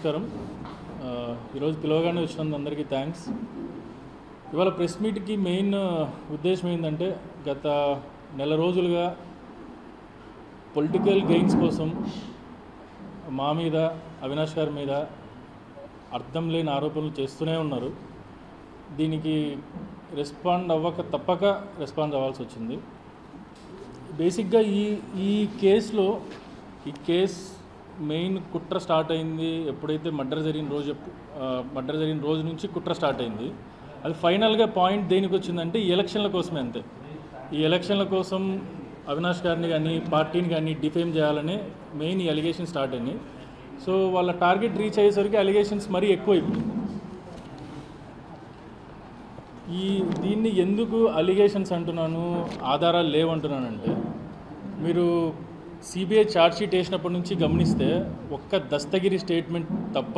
నమస్కారం. ఈరోజు పిలవగానే వచ్చినందుకు అందరికీ థ్యాంక్స్. ఇవాళ ప్రెస్ మీట్కి మెయిన్ ఉద్దేశం ఏంటంటే గత నెల రోజులుగా పొలిటికల్ గెయిన్స్ కోసం మా మీద, అవినాష్ గారి మీద అర్థం లేని ఆరోపణలు చేస్తూనే ఉన్నారు. దీనికి తప్పక రెస్పాండ్ అవ్వాల్సి వచ్చింది. బేసిక్గా ఈ కేసులో మెయిన్ కుట్ర స్టార్ట్ అయింది ఎప్పుడైతే మర్డర్ జరిగిన రోజు నుంచి కుట్ర స్టార్ట్ అయింది. అది ఫైనల్గా పాయింట్ దేనికి వచ్చిందంటే ఈ ఎలక్షన్ల కోసమే. అంతే. ఈ ఎలక్షన్ల కోసం అవినాష్ గారిని కానీ పార్టీని కానీ డిఫేమ్ చేయాలని మెయిన్ ఈ అలిగేషన్ స్టార్ట్ అయినాయి. సో వాళ్ళ టార్గెట్ రీచ్ అయ్యేసరికి అలిగేషన్స్ మరీ ఎక్కువైపోయింది. దీన్ని ఎందుకు అలిగేషన్స్ అంటున్నాను, ఆధారాలు లేవంటున్నానంటే, మీరు సిబిఐ ఛార్జ్షీట్ వేసినప్పటి నుంచి గమనిస్తే ఒక్క దస్తగిరి స్టేట్మెంట్ తప్ప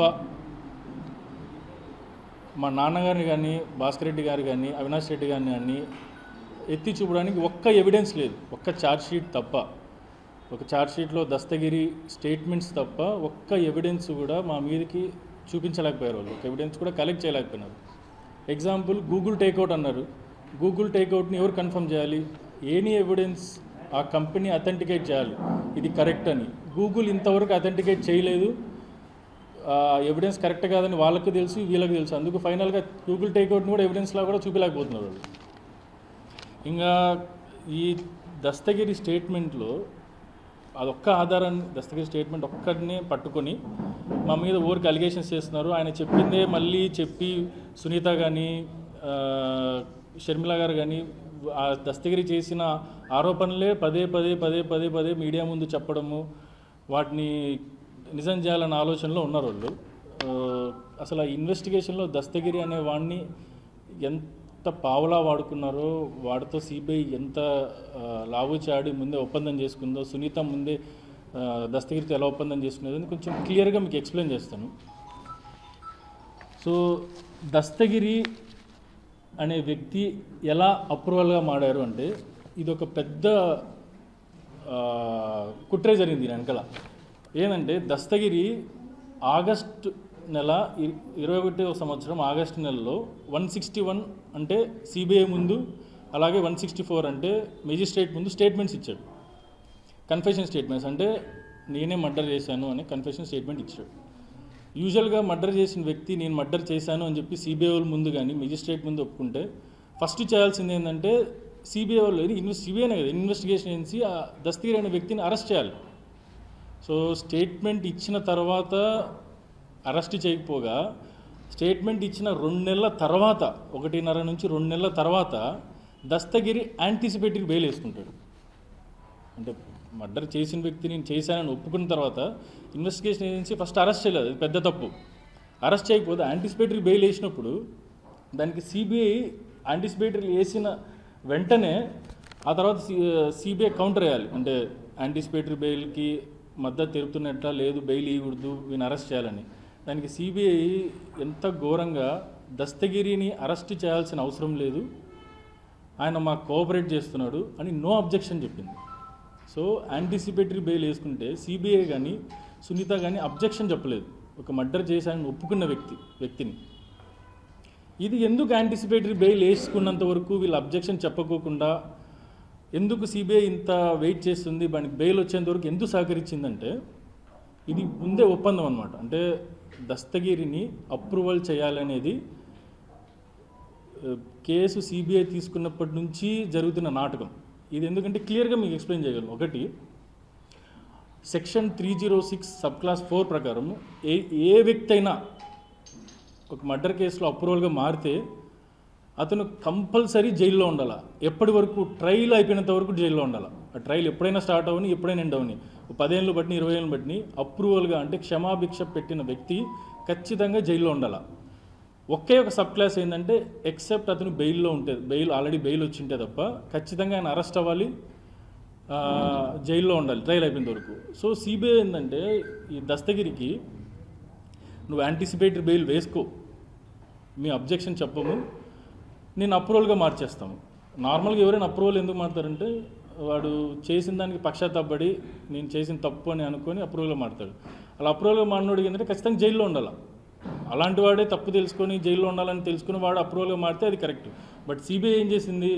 మా నాన్నగారిని కానీ, భాస్కర్ రెడ్డి గారు కానీ, అవినాష్ రెడ్డి గారిని కానీ ఎత్తి చూపడానికి ఒక్క ఎవిడెన్స్ లేదు. ఒక్క ఛార్జ్షీట్ తప్ప, ఒక ఛార్జ్షీట్లో దస్తగిరి స్టేట్మెంట్స్ తప్ప ఒక్క ఎవిడెన్స్ కూడా మా మీదకి చూపించలేకపోయారు. వాళ్ళు ఒక ఎవిడెన్స్ కూడా కలెక్ట్ చేయలేకపోయినారు. ఎగ్జాంపుల్, గూగుల్ టేక్అవుట్ అన్నారు. గూగుల్ టేక్అవుట్ని ఎవరు కన్ఫర్మ్ చేయాలి? ఎనీ ఎవిడెన్స్ ఆ కంపెనీ అథెంటికేట్ చేయాలి ఇది కరెక్ట్ అని. గూగుల్ ఇంతవరకు అథెంటికేట్ చేయలేదు. ఎవిడెన్స్ కరెక్ట్ కాదని వాళ్ళకు తెలుసు, వీళ్ళకి తెలుసు. అందుకు ఫైనల్గా గూగుల్ టేక్అవుట్ని కూడా ఎవిడెన్స్లా కూడా చూపించలేకపోతున్నారు వాళ్ళు. ఇంకా ఈ దస్తగిరి స్టేట్మెంట్లో అదొక్క ఆధారాన్ని, దస్తగిరి స్టేట్మెంట్ ఒక్కడినే పట్టుకొని మా మీద ఊరికి అలిగేషన్స్ చేస్తున్నారు. ఆయన చెప్పిందే మళ్ళీ చెప్పి సునీత కానీ, షర్మిల గారు కానీ ఆ దస్తగిరి చేసిన ఆరోపణలే పదే మీడియా ముందు చెప్పడము, వాటిని నిజం చేయాలన్న ఆలోచనలో ఉన్నారు వాళ్ళు. అసలు ఆ ఇన్వెస్టిగేషన్లో దస్తగిరి అనే వాడిని ఎంత పావలా వాడుకున్నారో, వాడితో సిబిఐ ఎంత లావుచాడి ముందే ఒప్పందం చేసుకుందో, సునీత ముందే దస్తగిరితో ఎలా ఒప్పందం చేసుకునేది కొంచెం క్లియర్గా మీకు ఎక్స్ప్లెయిన్ చేస్తాను. సో దస్తగిరి అనే వ్యక్తి ఎలా అప్రూవల్గా మాడారు అంటే, ఇది ఒక పెద్ద కుట్రే జరిగింది దీని వెనకాల. ఏంటంటే దస్తగిరి ఆగస్టు నెల 21వ సంవత్సరం ఆగస్టు నెలలో 161 అంటే సిబిఐ ముందు, అలాగే 164 అంటే మెజిస్ట్రేట్ ముందు స్టేట్మెంట్స్ ఇచ్చాడు. కన్ఫెషన్ స్టేట్మెంట్స్ అంటే నేనే మర్డర్ చేశాను అని కన్ఫెషన్ స్టేట్మెంట్ ఇచ్చాడు. యూజువల్గా మర్డర్ చేసిన వ్యక్తి నేను మర్డర్ చేశాను అని చెప్పి సిబిఐ వాళ్ళ ముందు కానీ మెజిస్ట్రేట్ ముందు ఒప్పుకుంటే ఫస్ట్ చేయాల్సింది ఏంటంటే సిబిఐ వాళ్ళు, సిబిఐనే కదా ఇన్వెస్టిగేషన్ ఏజెన్సీ, ఆ దస్తగిరి అనే వ్యక్తిని అరెస్ట్ చేయాలి. సో స్టేట్మెంట్ ఇచ్చిన తర్వాత అరెస్ట్ చేయకపోగా స్టేట్మెంట్ ఇచ్చిన 2 నెలల తర్వాత, 1.5 నుంచి 2 నెలల తర్వాత దస్తగిరి యాంటిసిపేటరీ బెయిల్ వేసుకుంటాడు. అంటే మర్డర్ చేసిన వ్యక్తి నేను చేశానని ఒప్పుకున్న తర్వాత ఇన్వెస్టిగేషన్ ఏజెన్సీ ఫస్ట్ అరెస్ట్ చేయలేదు, అది పెద్ద తప్పు. అరెస్ట్ చేయకపోతే యాంటిసిపేటరీ బెయిల్ వేసినప్పుడు దానికి సిబిఐ యాంటిసిపేటరీ వేసిన వెంటనే ఆ తర్వాత సిబిఐ కౌంటర్ వేయాలి. అంటే యాంటిసిపేటరీ బెయిల్కి మద్దతు తెలుపుతున్నట్ట, లేదు బెయిల్ ఇవ్వకూడదు, వీని అరెస్ట్ చేయాలని. దానికి సిబిఐ ఎంత ఘోరంగా దస్తగిరిని అరెస్ట్ చేయాల్సిన అవసరం లేదు, ఆయన మాకు కోఆపరేట్ చేస్తున్నాడు అని నో అబ్జెక్షన్ చెప్పింది. సో యాంటిసిపేటరీ బెయిల్ వేసుకుంటే సిబిఐ కానీ సునీత కానీ అబ్జెక్షన్ చెప్పలేదు, ఒక మర్డర్ చేశానని ఒప్పుకున్న వ్యక్తిని. ఇది ఎందుకు యాంటిసిపేటరీ బెయిల్ వేసుకున్నంత వరకు వీళ్ళు అబ్జెక్షన్ చెప్పకోకుండా ఎందుకు సిబిఐ ఇంత వెయిట్ చేస్తుంది, దానికి బెయిల్ వచ్చేంత వరకు ఎందుకు సహకరించిందంటే ఇది ముందే ఒప్పందం అన్నమాట. అంటే దస్తగిరిని అప్రూవల్ చేయాలనేది కేసు సిబిఐ తీసుకున్నప్పటి నుంచి జరుగుతున్న నాటకం. ఇది ఎందుకంటే క్లియర్గా మీకు ఎక్స్ప్లెయిన్ చేయగలను. ఒకటి, సెక్షన్ 306 సబ్ క్లాస్ 4 ప్రకారం ఏ వ్యక్తి అయినా ఒక మర్డర్ కేసులో అప్రూవల్గా మారితే అతను కంపల్సరీ జైల్లో ఉండాలి. ఎప్పటి వరకు? ట్రయల్ అయిపోయినంత వరకు జైల్లో ఉండాలి. ఆ ట్రయల్ ఎప్పుడైనా స్టార్ట్ అవని, ఎప్పుడైనా ఎండ్ అవని, 10 ఏళ్ళు బట్టి 20 ఏళ్ళు బట్టి అప్రూవల్గా అంటే క్షమాభిక్ష పెట్టిన వ్యక్తి ఖచ్చితంగా జైల్లో ఉండాలి. ఒకే ఒక సబ్ క్లాస్ ఏంటంటే ఎక్సెప్ట్ అతను బెయిల్లో ఉంటే, ఆల్రెడీ బెయిల్ వచ్చి ఉంటే తప్ప ఖచ్చితంగా ఆయన అరెస్ట్ అవ్వాలి, జైల్లో ఉండాలి ట్రయల్ అయిపోయినంత వరకు. సో సిబిఐ ఏంటంటే ఈ దస్తగిరికి నువ్వు యాంటిసిపేటరీ బెయిల్ వేసుకో, మీ అబ్జెక్షన్ చెప్పము, నేను అప్రూవల్గా మార్చేస్తాము. నార్మల్గా ఎవరైనా అప్రూవల్ ఎందుకు మారుతారంటే వాడు చేసిన దానికి పశ్చాత్తాపడి నేను చేసిన తప్పు అని అనుకొని అప్రూవల్గా మారుతాడు. అలా అప్రూవల్గా మారినోడికి ఏంటంటే ఖచ్చితంగా జైల్లో ఉండాలి. అలాంటి వాడే తప్పు తెలుసుకొని జైల్లో ఉండాలని తెలుసుకుని వాడు అప్రూవల్గా మారితే అది కరెక్ట్. బట్ సిబిఐ ఏం చేసింది,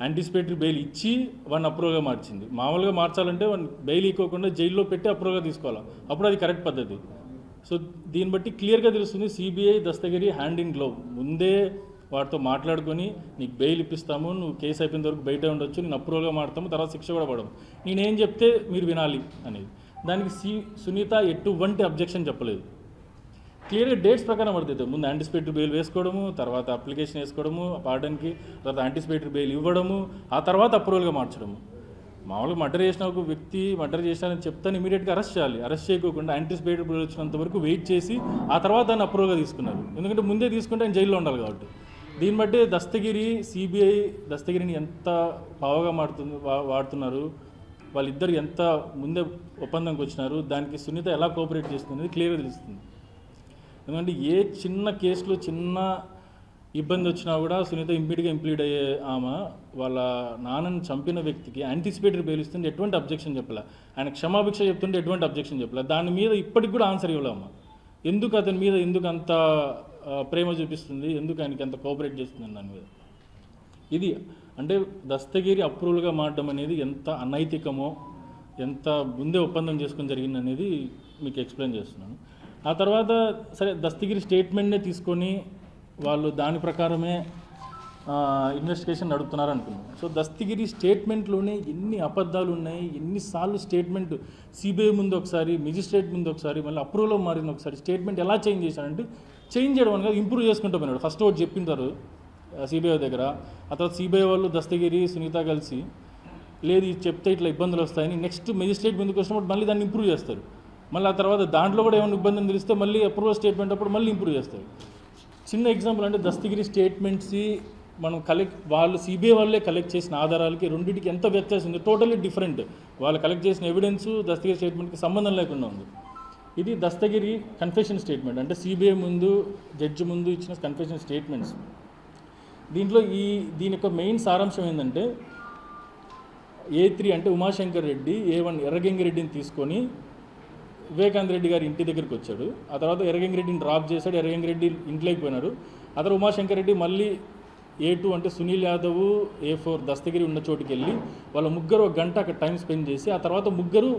యాంటిసిపేటరీ బెయిల్ ఇచ్చి వాడిని అప్రూవల్గా మార్చింది. మామూలుగా మార్చాలంటే వాడిని బెయిల్ ఇవ్వకుండా జైల్లో పెట్టి అప్రూవల్గా తీసుకోవాలి, అప్పుడు అది కరెక్ట్ పద్ధతి. సో దీన్ని బట్టి క్లియర్గా తెలుస్తుంది CBI Dastagiri hand in glove. ముందే వాటితో మాట్లాడుకొని నీకు బెయిల్ ఇప్పిస్తాము, నువ్వు కేసు అయిపోయిన వరకు బయట ఉండొచ్చు, నేను అప్రూవల్గా మారుతాము, తర్వాత శిక్ష కూడా పడము, నేనేం చెప్తే మీరు వినాలి అనేది. దానికి సునీత ఎటువంటి అబ్జెక్షన్ చెప్పలేదు. క్లియర్గా డేట్స్ ప్రకారం పడుతుంది. ముందు యాంటిసిపేటరీ బెయిల్ వేసుకోవడము, తర్వాత అప్లికేషన్ వేసుకోవడము పార్డన్కి, తర్వాత యాంటిసిపేటరీ బెయిల్ ఇవ్వడము, ఆ తర్వాత అప్రూవల్గా మార్చడము. మామూలుగా మర్డర్ చేసిన ఒక వ్యక్తి మర్డర్ చేశానని చెప్తాను ఇమీడియట్గా అరెస్ట్ చేయాలి. అరెస్ట్ చేయకుండా యాంటిసిపేటరీ బెయిల్ వచ్చినంత వరకు వెయిట్ చేసి ఆ తర్వాత దాన్ని అప్రూవల్గా తీసుకున్నారు. ఎందుకంటే ముందే తీసుకుంటే ఆయన జైల్లో ఉండాలి కాబట్టి. దీన్ని బట్టి దస్తగిరి సిబిఐ దస్తగిరిని ఎంత పావగా వాడుతున్నారు, వాళ్ళిద్దరు ఎంత ముందే ఒప్పందంకి వచ్చినారు, దానికి సునీత ఎలా కోఆపరేట్ చేస్తుంది క్లియర్గా తెలుస్తుంది. ఎందుకంటే ఏ చిన్న కేసులో చిన్న ఇబ్బంది వచ్చినా కూడా సునీత ఇమ్మీడియట్గా ఇంప్లీడ్ అయ్యే ఆమె వాళ్ళ నాన్నని చంపిన వ్యక్తికి యాంటిసిపేటరీ బెయిల్ ఇస్తుంటే ఎటువంటి అబ్జెక్షన్ చెప్పలే, ఆయన క్షమాభిక్ష చెప్తుంటే ఎటువంటి అబ్జెక్షన్ చెప్పలే. దాని మీద ఇప్పటికి కూడా ఆన్సర్ ఇవ్వలేమ్మ. ఎందుకు అతని మీద ఎందుకు అంత ప్రేమ చూపిస్తుంది, ఎందుకు ఆయనకి అంత కోఆపరేట్ చేస్తుంది దాని మీద. ఇది అంటే దస్తగిరి అప్రూవల్గా మారడం అనేది ఎంత అనైతికమో, ఎంత ముందే ఒప్పందం చేసుకొని జరిగింది అనేది మీకు ఎక్స్ప్లెయిన్ చేస్తున్నాను. ఆ తర్వాత సరే దస్తగిరి స్టేట్మెంట్నే తీసుకొని వాళ్ళు దాని ప్రకారమే ఇన్వెస్టిగేషన్ నడుపుతున్నారు అనుకున్నాం. సో దస్తగిరి స్టేట్మెంట్లోనే ఎన్ని అబద్ధాలు ఉన్నాయి, ఎన్నిసార్లు స్టేట్మెంట్ సిబిఐ ముందు ఒకసారి, మెజిస్ట్రేట్ ముందు ఒకసారి, మళ్ళీ అప్రూవల్లో మారిన ఒకసారి స్టేట్మెంట్ ఎలా చేంజ్ చేశారంటే చేంజ్ చేయడం అనగా ఇంప్రూవ్ చేసుకుంటూ పోయినాడు. ఫస్ట్ ఒకటి చెప్పింటారు సిబిఐ దగ్గర, ఆ తర్వాత సిబిఐ వాళ్ళు దస్తగిరి సునీత కలిసి లేదు ఇది చెప్తే ఇట్లా ఇబ్బందులు వస్తాయని నెక్స్ట్ మెజిస్ట్రేట్ ముందుకు వచ్చినప్పుడు మళ్ళీ దాన్ని ఇంప్రూవ్ చేస్తారు. మళ్ళీ ఆ తర్వాత దాంట్లో కూడా ఏమైనా ఇబ్బంది తెలిస్తే మళ్ళీ అప్రూవల్ స్టేట్మెంట్ అప్పుడు మళ్ళీ ఇంప్రూవ్ చేస్తారు. చిన్న ఎగ్జాంపుల్ అంటే దస్తగిరి స్టేట్మెంట్స్ మనం వాళ్ళు సిబిఐ వాళ్ళే కలెక్ట్ చేసిన ఆధారాలకి రెండింటికి ఎంత వ్యత్యాసం ఉంది, టోటల్లీ డిఫరెంట్. వాళ్ళు కలెక్ట్ చేసిన ఎవిడెన్స్ దస్తగిరి స్టేట్మెంట్కి సంబంధం లేకుండా ఉంది. ఇది దస్తగిరి కన్ఫెషన్ స్టేట్మెంట్, అంటే సిబిఐ ముందు జడ్జి ముందు ఇచ్చిన కన్ఫెషన్ స్టేట్మెంట్స్. దీంట్లో దీని యొక్క మెయిన్ సారాంశం ఏంటంటే A3 అంటే ఉమాశంకర్ రెడ్డి A1 ఎర్రగంగిరెడ్డిని తీసుకొని వివేకానంద రెడ్డి గారి ఇంటి దగ్గరికి వచ్చాడు. ఆ తర్వాత ఎర్రగంగిరెడ్డిని డ్రాప్ చేశాడు, ఎర్రగంగిరెడ్డి ఇంట్లోకి పోయినాడు. ఆ తర్వాత ఉమాశంకర్ రెడ్డి మళ్ళీ A2 అంటే సునీల్ యాదవ్ A4 దస్తగిరి ఉన్న చోటుకి వెళ్ళి వాళ్ళ ముగ్గురు ఒక గంట అక్కడ టైం స్పెండ్ చేసి ఆ తర్వాత ముగ్గురు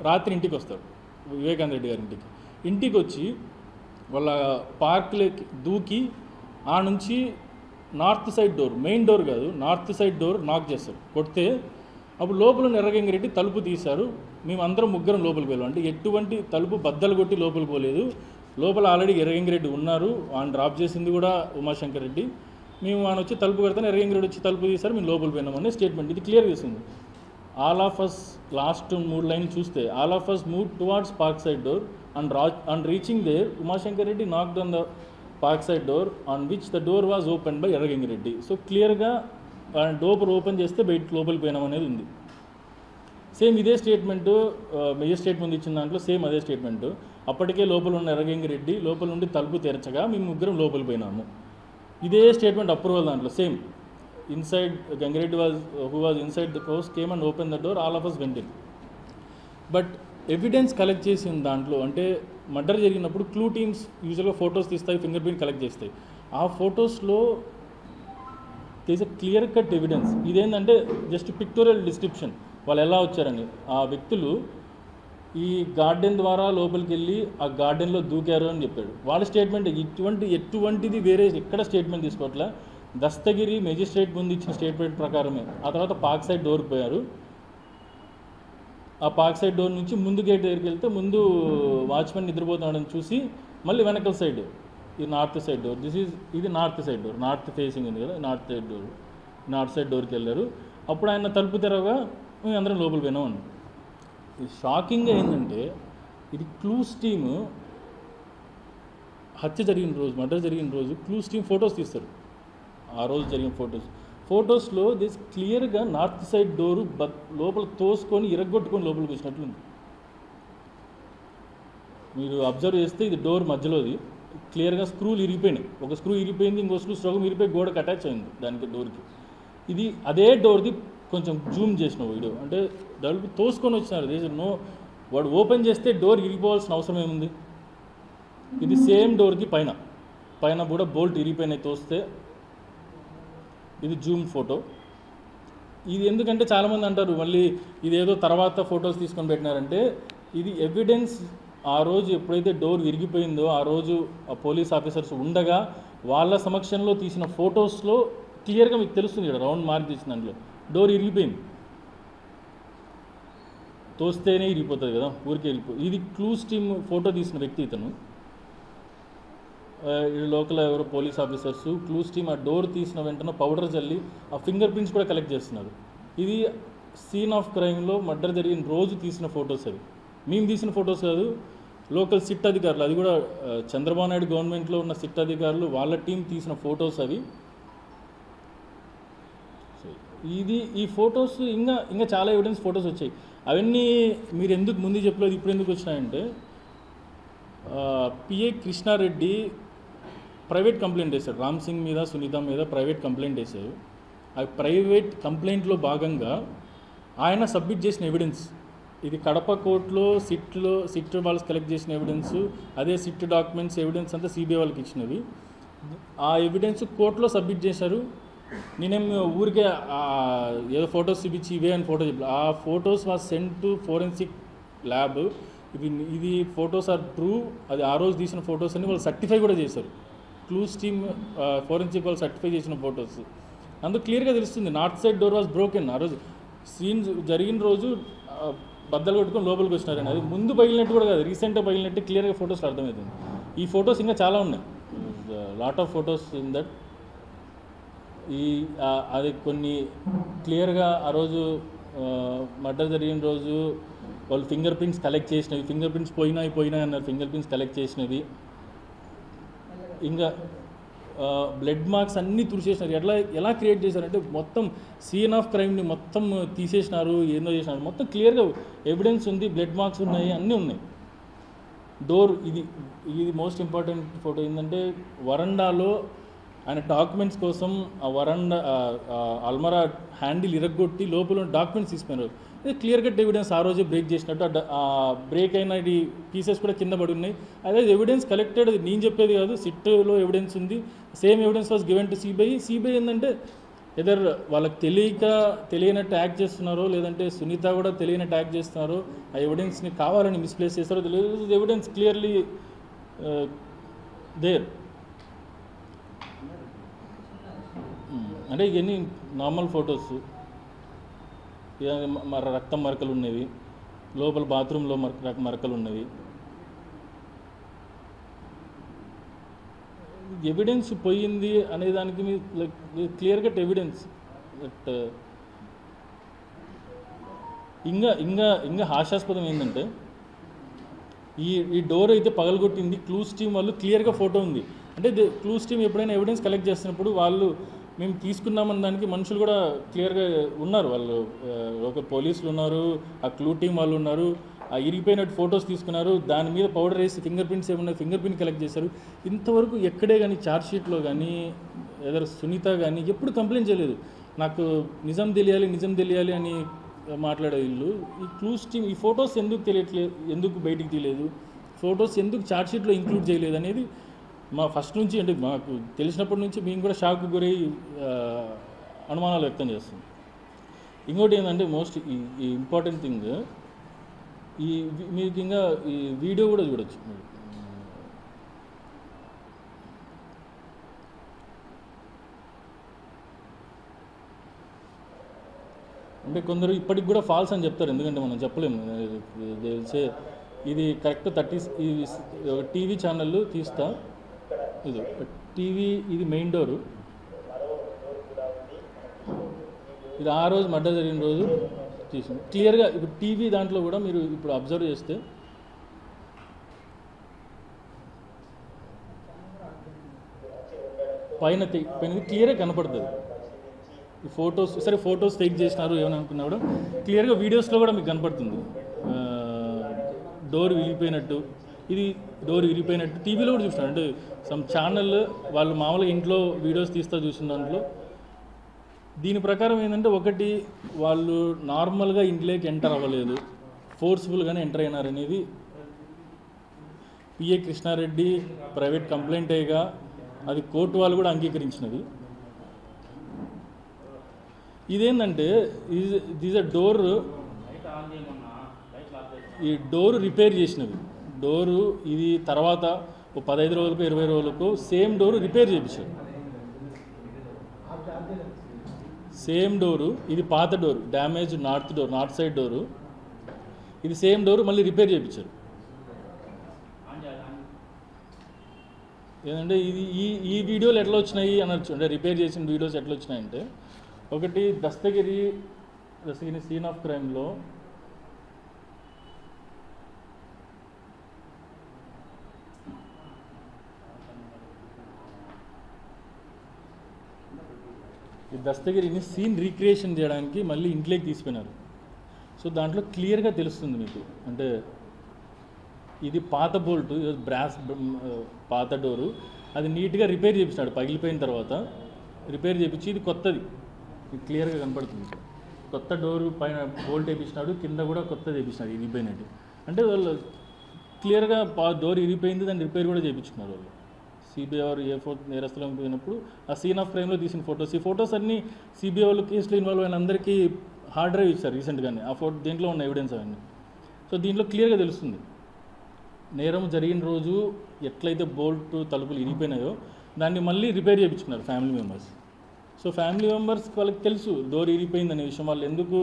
రాత్రి ఇంటికి వస్తారు. వివేకానంద రెడ్డి గారి ఇంటికి వచ్చి వాళ్ళ పార్క్లోకి దూకి ఆ నుంచి north side door, main door కాదు నార్త్ సైడ్ డోర్ నాక్ చేస్తారు. కొడితే అప్పుడు లోపల ఎర్రగంగిరెడ్డి తలుపు తీశారు. మేము అందరం ముగ్గురం లోపలికి వెళ్ళాం. అంటే ఎటువంటి తలుపు బద్దలు కొట్టి లోపలికి పోలేదు. లోపల ఆల్రెడీ ఎర్రగంగిరెడ్డి ఉన్నారు, ఆయన డ్రాప్ చేసింది కూడా ఉమాశంకర్ రెడ్డి. మేము ఆయన వచ్చి తలుపు కడతాను, ఎర్రగంగిరెడ్డి వచ్చి తలుపు తీశారు, మేము లోపలికి పోయినామని స్టేట్మెంట్. ఇది క్లియర్ చేసింది. All of us last 3 line చూస్తే all of us move towards park side door and reaching there Umashankar Reddy knocked on the park side door on which the door was open by Erragangireddy. So క్లియర్గా door open చేస్తే బయట లోపలికి పోయినాం అనేది ఉంది. Same ఇదే statement magistrate ముందు ఇచ్చిన దాంట్లో సేమ్ అదే స్టేట్మెంటు. అప్పటికే లోపల ఉన్న ఎర్రగంగిరెడ్డి లోపల నుండి తలుపు తెరచగా మేము ముగ్గురం లోపలికి పోయినాము. ఇదే స్టేట్మెంట్ అప్రూవల్ దాంట్లో same. Inside Gangireddy who was inside the house came and open the door, all of us went in. But evidence collect చేసిన దాంట్లో అంటే మర్డర్ జరిగినప్పుడు క్లూ టీమ్స్ యూజువల్గా ఫొటోస్ తీస్తాయి, ఫింగర్ ప్రింట్ కలెక్ట్ చేస్తాయి. ఆ ఫొటోస్లో తీసే క్లియర్ కట్ ఎవిడెన్స్. ఇదేంటంటే జస్ట్ పిక్టోరియల్ డిస్క్రిప్షన్, వాళ్ళు ఎలా వచ్చారని. ఆ వ్యక్తులు ఈ గార్డెన్ ద్వారా లోపలికి వెళ్ళి ఆ గార్డెన్లో దూకారు అని చెప్పాడు. వాళ్ళ స్టేట్మెంట్ ఎటువంటిది వేరే ఎక్కడ స్టేట్మెంట్ తీసుకోవట్లే. దస్తగిరి మెజిస్ట్రేట్ ముందు ఇచ్చిన స్టేట్మెంట్ ప్రకారమే. ఆ తర్వాత పార్క్ సైడ్ డోర్కి పోయారు. ఆ పార్క్ సైడ్ డోర్ నుంచి ముందు గేట్ దగ్గరికి వెళ్తే ముందు వాచ్మెన్ నిద్రపోతున్నాడని చూసి మళ్ళీ వెనకల సైడ్ ఇది నార్త్ సైడ్ డోర్, ఇది north side door, north facing ఉంది కదా, నార్త్ సైడ్ డోర్కి వెళ్ళారు. అప్పుడు ఆయన తలుపు తెరవగా మేము అందరం లోపలికి పోయినాం అండి. ఇది షాకింగ్గా ఏంటంటే ఇది క్లూస్ టీమ్ హత్య జరిగిన రోజు, మర్డర్ జరిగిన రోజు క్లూస్ టీమ్ ఫొటోస్ తీస్తారు. ఆ రోజు జరిగిన ఫొటోస్లో దిస్ క్లియర్గా నార్త్ సైడ్ డోరు లోపల తోసుకొని ఇరగొట్టుకొని లోపలికి వచ్చినట్లుంది. మీరు అబ్జర్వ్ చేస్తే ఇది డోర్ మధ్యలోది క్లియర్గా స్క్రూలు ఇరిగిపోయినాయి. ఒక స్క్రూ ఇరిగిపోయింది, ఇంకో స్క్రూ స్ట్రోగం ఇరిగిపోయి గోడకు అటాచ్ అయింది దానికి డోర్కి. ఇది అదే డోర్ది కొంచెం జూమ్ చేసిన వీడియో. అంటే దానికి తోసుకొని వచ్చినారు. వాడు ఓపెన్ చేస్తే డోర్ ఇరిగిపోవాల్సిన అవసరం ఏముంది? ఇది సేమ్ డోర్కి పైన కూడా బోల్ట్ ఇరిగిపోయినాయి తోస్తే. ఇది జూమ్ ఫోటో. ఇది ఎందుకంటే చాలామంది అంటారు మళ్ళీ ఇదేదో తర్వాత ఫొటోస్ తీసుకొని పెట్టినారంటే, ఇది ఎవిడెన్స్. ఆ రోజు ఎప్పుడైతే డోర్ విరిగిపోయిందో ఆ రోజు ఆ పోలీస్ ఆఫీసర్స్ ఉండగా వాళ్ళ సమక్షంలో తీసిన ఫొటోస్లో క్లియర్గా మీకు తెలుస్తుంది. ఇక్కడ రౌండ్ మార్క్ తీసిన దాంట్లో డోర్ ఇరిగిపోయింది. తోస్తేనే ఇరిగిపోతుంది కదా, ఊరికే ఇది క్లూస్ టీమ్ ఫోటో తీసిన వ్యక్తి ఇతను. లోకల్ ఎవరో పోలీస్ ఆఫీసర్స్ క్లూస్ టీమ్ ఆ డోర్ తీసిన వెంటనే పౌడర్ చల్లి ఆ ఫింగర్ ప్రింట్స్ కూడా కలెక్ట్ చేస్తున్నారు. ఇది సీన్ ఆఫ్ క్రైమ్లో మర్డర్ జరిగిన రోజు తీసిన ఫొటోస్. అవి మేము తీసిన ఫొటోస్ కాదు, లోకల్ సిట్ అధికారులు, అది కూడా చంద్రబాబు నాయుడు గవర్నమెంట్లో ఉన్న సిట్ అధికారులు వాళ్ళ టీం తీసిన ఫొటోస్ అవి. ఈ ఫొటోస్ ఇంకా చాలా ఎవిడెన్స్ ఫొటోస్ వచ్చాయి. అవన్నీ మీరు ఎందుకు ముందు చెప్పలేదు, ఇప్పుడు ఎందుకు వచ్చినాయంటే, పిఏ కృష్ణారెడ్డి ప్రైవేట్ కంప్లైంట్ వేశారు. రామ్ సింగ్ మీద, సునీత మీద ప్రైవేట్ కంప్లైంట్ వేశారు. ఆ ప్రైవేట్ కంప్లైంట్లో భాగంగా ఆయన సబ్మిట్ చేసిన ఎవిడెన్స్, ఇది కడప కోర్టులో సిట్ వాళ్ళు కలెక్ట్ చేసిన ఎవిడెన్స్, అదే సిట్ డాక్యుమెంట్స్ ఎవిడెన్స్ అంతా సిబిఐ వాళ్ళకి ఇచ్చినవి. ఆ ఎవిడెన్స్ కోర్టులో సబ్మిట్ చేశారు. నేనేం ఊరికే ఏదో ఫొటోస్ చూపించి ఇవే అని ఫోటో చెప్పాను. ఆ photos was sent to forensic lab. ఇది ఫొటోస్ ఆర్ ట్రూ. అది ఆ రోజు తీసిన ఫొటోస్ అని వాళ్ళు సర్టిఫై కూడా చేశారు. క్లూస్ టీమ్ ఫోరెన్సిక్ వాళ్ళు సర్టిఫై చేసిన ఫొటోస్. అందుకు క్లియర్గా తెలుస్తుంది north side door was broken. ఆ రోజు సీన్ జరిగిన రోజు బద్దలు కొట్టుకొని లోపలికి వచ్చినారని. అది ముందు పగిలినట్టు కూడా కాదు, రీసెంట్గా పగిలినట్టు క్లియర్గా ఫొటోస్ అర్థమవుతుంది. ఈ ఫొటోస్ ఇంకా చాలా ఉన్నాయి, lot of photos in that. అది కొన్ని క్లియర్గా ఆ రోజు మర్డర్ జరిగిన రోజు వాళ్ళు ఫింగర్ ప్రింట్స్ కలెక్ట్ చేసినవి, ఫింగర్ ప్రింట్స్ పోయినాయి అన్నారు, ఫింగర్ ప్రింట్స్ కలెక్ట్ చేసినవి. ఇంకా బ్లడ్ మార్క్స్ అన్నీ తుడిచేసినారు. ఎలా క్రియేట్ చేశారంటే మొత్తం సీన్ ఆఫ్ క్రైమ్ని మొత్తం తీసేసినారు, ఏందో చేసినారు. మొత్తం క్లియర్గా ఎవిడెన్స్ ఉంది, బ్లడ్ మార్క్స్ ఉన్నాయి, అన్నీ ఉన్నాయి. డోర్ ఇది మోస్ట్ ఇంపార్టెంట్ ఫోటో ఏంటంటే, వరండాలో ఆయన డాక్యుమెంట్స్ కోసం ఆ వరండా అల్మరా హ్యాండిల్ ఇరగొట్టి లోపల డాక్యుమెంట్స్ తీసుకున్నారు. ఇది క్లియర్ కట్ ఎవిడెన్స్ ఆ రోజే బ్రేక్ చేసినట్టు. ఆ బ్రేక్ అయిన పీసెస్ కూడా కింద పడి ఉన్నాయి. అదే ఎవిడెన్స్ కలెక్టెడ్, నేను చెప్పేది కాదు, సిట్లో ఎవిడెన్స్ ఉంది. Same evidence was given to CBI ఏంటంటే ఎదర్ వాళ్ళకి తెలియనట్టు యాక్ట్ చేస్తున్నారో, లేదంటే సునీత కూడా తెలియనట్టు యాక్ట్ చేస్తున్నారో, ఆ ఎవిడెన్స్ని కావాలని మిస్ప్లేస్ చేస్తారో తెలియదు. Evidence clearly there. అంటే ఇవన్నీ నార్మల్ ఫొటోస్. రక్తం మరకలు ఉన్నవి, లోపల బాత్రూంలో మరకలు ఉన్నవి. ఎవిడెన్స్ పోయింది అనేదానికి like clear cut evidence. But ఇంకా హాస్యాస్పదం ఏంటంటే, ఈ డోర్ అయితే పగలగొట్టింది క్లూస్ టీమ్ వాళ్ళు, క్లియర్గా ఫోటో ఉంది. అంటే క్లూస్ టీమ్ ఎప్పుడైనా ఎవిడెన్స్ కలెక్ట్ చేస్తున్నప్పుడు వాళ్ళు మేము తీసుకున్నామన్న దానికి మనుషులు కూడా క్లియర్గా ఉన్నారు. వాళ్ళు ఒక పోలీసులు ఉన్నారు, ఆ క్లూ టీం వాళ్ళు ఉన్నారు. ఆ ఇరిగిపోయినట్టు ఫొటోస్ తీసుకున్నారు, దాని మీద పౌడర్ వేసి ఫింగర్ ప్రింట్స్ ఏమన్నా ఫింగర్ ప్రింట్ కలెక్ట్ చేశారు. ఇంతవరకు ఎక్కడే కానీ ఛార్జ్షీట్లో కానీ ఏదైనా సునీత కానీ ఎప్పుడు కంప్లైంట్ చేయలేదు. నాకు నిజం తెలియాలి అని మాట్లాడే వీళ్ళు. ఈ క్లూస్ టీమ్ ఈ ఫొటోస్ ఎందుకు బయటికి తీయలేదు, ఫొటోస్ ఎందుకు ఛార్జ్షీట్లో ఇంక్లూడ్ చేయలేదు అనేది మా ఫస్ట్ నుంచి, అంటే మాకు తెలిసినప్పటి నుంచి మేము కూడా షాక్కి గురై అనుమానాలు వ్యక్తం చేస్తుంది. ఇంకోటి ఏంటంటే మోస్ట్ ఈ ఇంపార్టెంట్ థింగ్, మీకు ఇంకా ఈ వీడియో కూడా చూడొచ్చు. అంటే కొందరు ఇప్పటికి కూడా ఫాల్స్ అని చెప్తారు, ఎందుకంటే మనం చెప్పలేము. తెలిసే ఇది కరెక్ట్ 30 టీవీ ఛానళ్ళు తీస్తా. ఇది టీవీ, ఇది మెయిన్ డోరు. ఇది ఆ రోజు మర్డర్ జరిగిన రోజు తీసింది క్లియర్గా. ఇప్పుడు టీవీ దాంట్లో కూడా మీరు ఇప్పుడు అబ్జర్వ్ చేస్తే పైన క్లియర్గా కనపడుతుంది. ఈ ఫొటోస్ సరే ఫొటోస్ ఫేక్ చేసినారు ఏమని అనుకున్నా కూడా క్లియర్గా వీడియోస్లో కూడా మీకు కనపడుతుంది. డోర్ విరిగిపోయినట్టు, ఇది డోర్ విరిగిపోయినట్టు టీవీలో కూడా చూసినారు. అంటే సమ్ ఛానల్ వాళ్ళు మామూలుగా ఇంట్లో వీడియోస్ తీస్తా చూసిన దాంట్లో దీని ప్రకారం ఏంటంటే, ఒకటి వాళ్ళు నార్మల్గా ఇంట్లోకి ఎంటర్ అవ్వలేదు, ఫోర్స్ఫుల్గానే ఎంటర్ అయినారనేది పిఏ కృష్ణారెడ్డి ప్రైవేట్ కంప్లైంట్ అయ్యగా అది కోర్టు వాళ్ళు కూడా అంగీకరించినది. ఇదేంటంటే దీస్ అ డోర్, ఈ డోరు రిపేర్ చేసినవి. డోరు ఇది తర్వాత 15 రోజులకు 20 రోజులకు సేమ్ డోరు రిపేర్ చేయించారు. సేమ్ డోరు, ఇది పాత door, damage north side door, ఇది సేమ్ డోరు మళ్ళీ రిపేర్ చేయించారు. ఏంటంటే ఇది ఈ వీడియోలు ఎట్లా వచ్చినాయి అనొచ్చు, అంటే రిపేర్ చేసిన వీడియోస్ ఎట్లా వచ్చినాయంటే, ఒకటి దస్తగిరి సీన్ ఆఫ్ క్రైమ్లో ఈ దస్తగిరిని సీన్ రీక్రియేషన్ చేయడానికి మళ్ళీ ఇంట్లోకి తీసిపోయినారు. సో దాంట్లో క్లియర్గా తెలుస్తుంది మీకు, అంటే ఇది పాత బోల్టు, బ్రాస్ పాత డోరు, అది నీట్గా రిపేర్ చేయించినాడు. పగిలిపోయిన తర్వాత రిపేర్ చేయించి ఇది కొత్తది, ఇది క్లియర్గా కనపడుతుంది. కొత్త డోరు పైన బోల్ట్ వేయించినాడు, కింద కూడా కొత్తది వేయించినాడు ఇరిగిపోయినట్టు. అంటే వాళ్ళు క్లియర్గా డోర్ ఇరిగిపోయింది, దాన్ని రిపేర్ కూడా చేయించుకున్నారు వాళ్ళు. సిబిఐ వారు నేరస్తులకు పోయినప్పుడు ఆ సీన్ ఆఫ్ క్రైమ్లో తీసిన ఫొటోస్, ఈ ఫొటోస్ అన్నీ సిబిఐ వాళ్ళు కేసులో ఇన్వాల్వ్ అయిన అందరికీ హార్డ్ డ్రైవ్ ఇచ్చారు రీసెంట్గానే. ఆ దీంట్లో ఉన్న ఎవిడెన్స్ అవన్నీ. సో దీంట్లో క్లియర్గా తెలుస్తుంది నేరం జరిగిన రోజు ఎట్లయితే బోల్ట్ తలుపులు ఇరిగిపోయినాయో దాన్ని మళ్ళీ రిపేర్ చేయించుకున్నారు family members. So family members వాళ్ళకి తెలుసు డోర్ ఇరిగిపోయింది అనే విషయం. వాళ్ళు ఎందుకు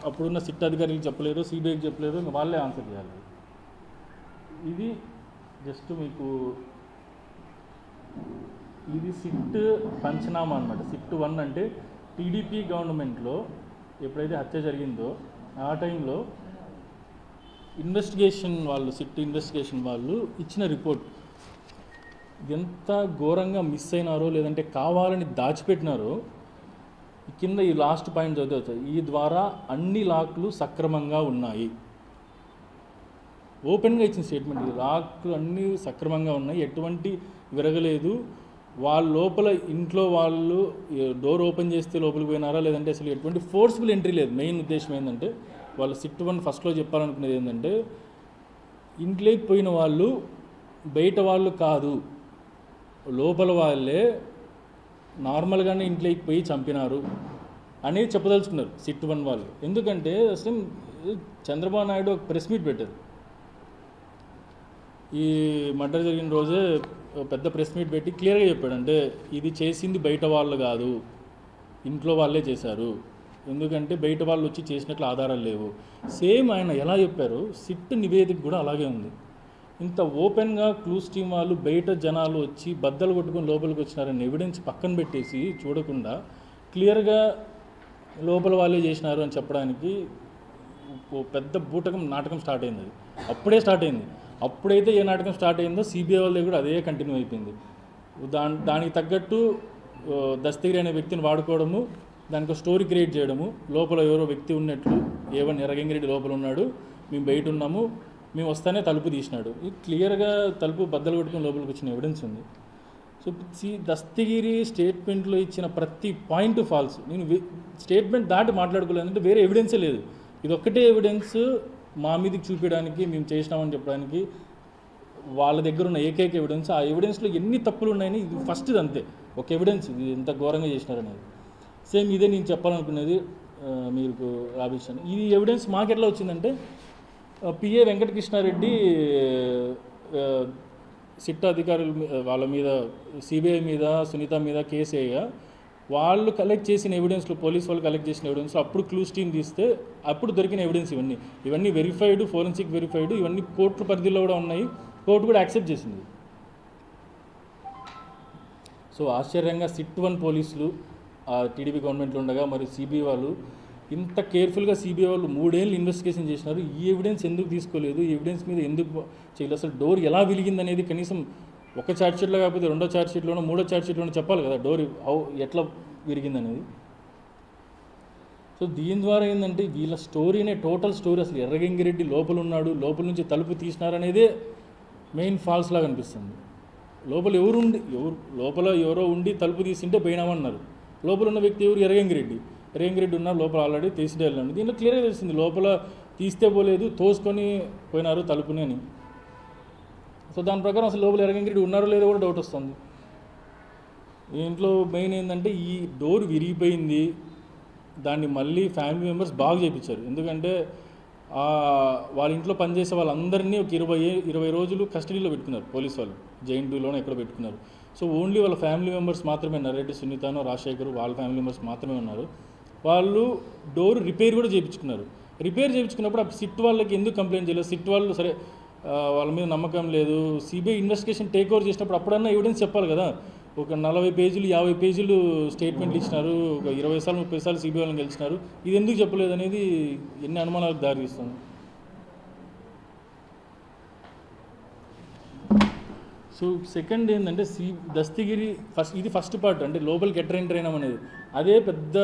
అప్పుడున్న సిట్ అధికారులకు చెప్పలేరు, సిబిఐకి చెప్పలేరు, ఇంకా వాళ్ళే ఆన్సర్ చేయాలి. ఇది జస్ట్ మీకు ఇది సిట్ పంచనామా అనమాట. సిట్ 1 అంటే టీడీపీ గవర్నమెంట్లో ఎప్పుడైతే హత్య జరిగిందో ఆ టైంలో ఇన్వెస్టిగేషన్ వాళ్ళు, సిట్ ఇన్వెస్టిగేషన్ వాళ్ళు ఇచ్చిన రిపోర్ట్ ఎంత ఘోరంగా మిస్ అయినారో లేదంటే కావాలని దాచిపెట్టినారో కింద ఈ లాస్ట్ పాయింట్ చదువుతాయి. ఈ ద్వారా అన్ని లాక్లు సక్రమంగా ఉన్నాయి. ఓపెన్గా ఇచ్చిన స్టేట్మెంట్, ఈ లాక్లు అన్నీ సక్రమంగా ఉన్నాయి, ఎటువంటి విరగలేదు. వాళ్ళ లోపల ఇంట్లో వాళ్ళు డోర్ ఓపెన్ చేస్తే లోపలికి పోయినారా లేదంటే అసలు ఎటువంటి ఫోర్స్ఫుల్ ఎంట్రీ లేదు. మెయిన్ ఉద్దేశం ఏంటంటే వాళ్ళు సిట్ 1 ఫస్ట్లో చెప్పాలనుకునేది ఏంటంటే ఇంట్లోకి పోయిన వాళ్ళు బయట వాళ్ళు కాదు, లోపల వాళ్ళే నార్మల్గానే ఇంట్లోకి పోయి చంపినారు అనేది చెప్పదలుచుకున్నారు సిట్ 1 వాళ్ళు. ఎందుకంటే అసలు చంద్రబాబు నాయుడు ఒక ప్రెస్ మీట్ పెట్టారు. ఈ మర్డర్ జరిగిన రోజే పెద్ద ప్రెస్ మీట్ పెట్టి క్లియర్గా చెప్పాడు, అంటే ఇది చేసింది బయట వాళ్ళు కాదు, ఇంట్లో వాళ్ళే చేశారు. ఎందుకంటే బయట వాళ్ళు వచ్చి చేసినట్లు ఆధారాలు లేవు. సేమ్ ఆయన ఎలా చెప్పారు సిట్ నివేదిక కూడా అలాగే ఉంది. ఇంత ఓపెన్గా క్లూస్ టీమ్ వాళ్ళు బయట జనాలు వచ్చి బద్దలు కొట్టుకొని లోపలికి వచ్చినారని ఎవిడెన్స్ పక్కన పెట్టేసి చూడకుండా క్లియర్గా లోపల వాళ్ళే చేసినారు అని చెప్పడానికి ఓ పెద్ద బూటకం నాటకం స్టార్ట్ అయింది. అది అప్పుడే స్టార్ట్ అయింది. అప్పుడైతే ఏ నాటకం స్టార్ట్ అయిందో సిబిఐ వాళ్ళది కూడా అదే కంటిన్యూ అయిపోయింది. దానికి తగ్గట్టు దస్తగిరి అనే వ్యక్తిని వాడుకోవడము, దానికి స్టోరీ క్రియేట్ చేయడము, లోపల ఎవరో వ్యక్తి ఉన్నట్లు, ఏవన్ ఎర్రగంగిరెడ్డి లోపల ఉన్నాడు, మేము బయట ఉన్నాము, మేము వస్తానే తలుపు తీసినాడు, ఇది క్లియర్గా తలుపు బద్దలు కొట్టుకుని లోపలికి వచ్చిన ఎవిడెన్స్ ఉంది. సో దస్తగిరి స్టేట్మెంట్లో ఇచ్చిన ప్రతి పాయింట్ ఫాల్స్. నేను స్టేట్మెంట్ దాటి మాట్లాడుకోలేదు, అంటే వేరే ఎవిడెన్సే లేదు. ఇది ఒక్కటే ఎవిడెన్స్ మా మీదకి చూపించడానికి, మేము చేసినామని చెప్పడానికి వాళ్ళ దగ్గర ఉన్న ఏకైక ఎవిడెన్స్. ఆ ఎవిడెన్స్లో ఎన్ని తప్పులు ఉన్నాయని ఇది ఫస్ట్, ఇది అంతే ఒక ఎవిడెన్స్, ఇది ఎంత ఘోరంగా చేసినారనేది. సేమ్ ఇదే నేను చెప్పాలనుకునేది మీకు రాబిస్తాను. ఈ ఎవిడెన్స్ మాకు ఎట్లా వచ్చిందంటే పిఏ వెంకటకృష్ణారెడ్డి సిట్ అధికారుల వాళ్ళ మీద, సిబిఐ మీద, సునీత మీద కేసు వేయగా వాళ్ళు కలెక్ట్ చేసిన ఎవిడెన్స్లో, పోలీస్ వాళ్ళు కలెక్ట్ చేసిన ఎవిడెన్స్లో అప్పుడు క్లూస్ టీమ్ తీస్తే అప్పుడు దొరికిన ఎవిడెన్స్ ఇవన్నీ వెరిఫైడ్, ఫోరెన్సిక్ వెరిఫైడ్, ఇవన్నీ కోర్టు పరిధిలో కూడా ఉన్నాయి, కోర్టు కూడా యాక్సెప్ట్ చేసింది. సో ఆశ్చర్యంగా సిట్ 1 పోలీసులు టీడీపీ గవర్నమెంట్లో ఉండగా మరి సిబిఐ వాళ్ళు ఇంత కేర్ఫుల్గా సిబిఐ వాళ్ళు 3 ఏళ్ళు ఇన్వెస్టిగేషన్ చేసినారు. ఈ ఎవిడెన్స్ ఎందుకు తీసుకోలేదు, ఈ ఎవిడెన్స్ మీద ఎందుకు చేయలేదు, అసలు డోర్ ఎలా వెలిగింది అనేది కనీసం ఒక ఛార్జ్షీట్లో కాకపోతే 2వ ఛార్జ్షీట్లోనో 3వ ఛార్జ్షీట్లోనో చెప్పాలి కదా, డోర్ ఎట్లా విరిగింది అనేది. సో దీని ద్వారా ఏంటంటే వీళ్ళ స్టోరీనే టోటల్ స్టోరీ, అసలు ఎర్రగంగిరెడ్డి లోపల ఉన్నాడు, లోపల నుంచి తలుపు తీసినారనేదే మెయిన్ ఫాల్స్ లాగా అనిపిస్తుంది. లోపల లోపల ఎవరో ఉండి తలుపు తీసింటే పోయినామన్నారు. లోపల ఉన్న వ్యక్తి ఎవరు? ఎర్రగంగిరెడ్డి ఉన్నారు లోపల, ఆల్రెడీ తీసిడే వెళ్ళండి. దీంట్లో క్లియర్గా తెలిసింది లోపల తీస్తే పోలేదు, తోసుకొని పోయినారు తలుపుని అని. సో దాని ప్రకారం అసలు లోపల ఎర్రగంగిరెడ్డి ఉన్నారో లేదో కూడా డౌట్ వస్తుంది. దీంట్లో మెయిన్ ఏంటంటే ఈ డోర్ విరిగిపోయింది, దాన్ని మళ్ళీ ఫ్యామిలీ మెంబర్స్ బాగా చేయించారు. ఎందుకంటే వాళ్ళ ఇంట్లో పనిచేసే వాళ్ళందరినీ ఒక 20 రోజులు కస్టడీలో పెట్టుకున్నారు పోలీసు వాళ్ళు, జైన్ 2లోనే ఎక్కడ పెట్టుకున్నారు. సో ఓన్లీ వాళ్ళ ఫ్యామిలీ మెంబర్స్ మాత్రమే ఉన్నారు, రెడ్డి సునీతను రాజశేఖర్ వాళ్ళ ఫ్యామిలీ మెంబర్స్ మాత్రమే ఉన్నారు. వాళ్ళు డోర్ రిపేర్ కూడా చేయించుకున్నారు. రిపేర్ చేయించుకున్నప్పుడు ఆ సిట్ వాళ్ళకి ఎందుకు కంప్లైంట్ చేయలేదు? సిట్ వాళ్ళు సరే వాళ్ళ మీద నమ్మకం లేదు, సిబిఐ ఇన్వెస్టిగేషన్ టేక్ ఓవర్ చేసినప్పుడు అప్పుడన్నా ఎవిడెన్స్ చెప్పాలి కదా. ఒక 40 పేజీలు 50 పేజీలు స్టేట్మెంట్లు ఇచ్చినారు, ఒక 20 సార్లు 30 సార్లు సిబిఐ వాళ్ళని గెలిచినారు, ఇది ఎందుకు చెప్పలేదు అనేది ఎన్ని అనుమానాలకు దారితీస్తుంది. సో సెకండ్ ఏంటంటే దస్తగిరి ఇది ఫస్ట్ పార్ట్, అంటే లోపలికి ఎంటర్ అయినాం అనేది అదే పెద్ద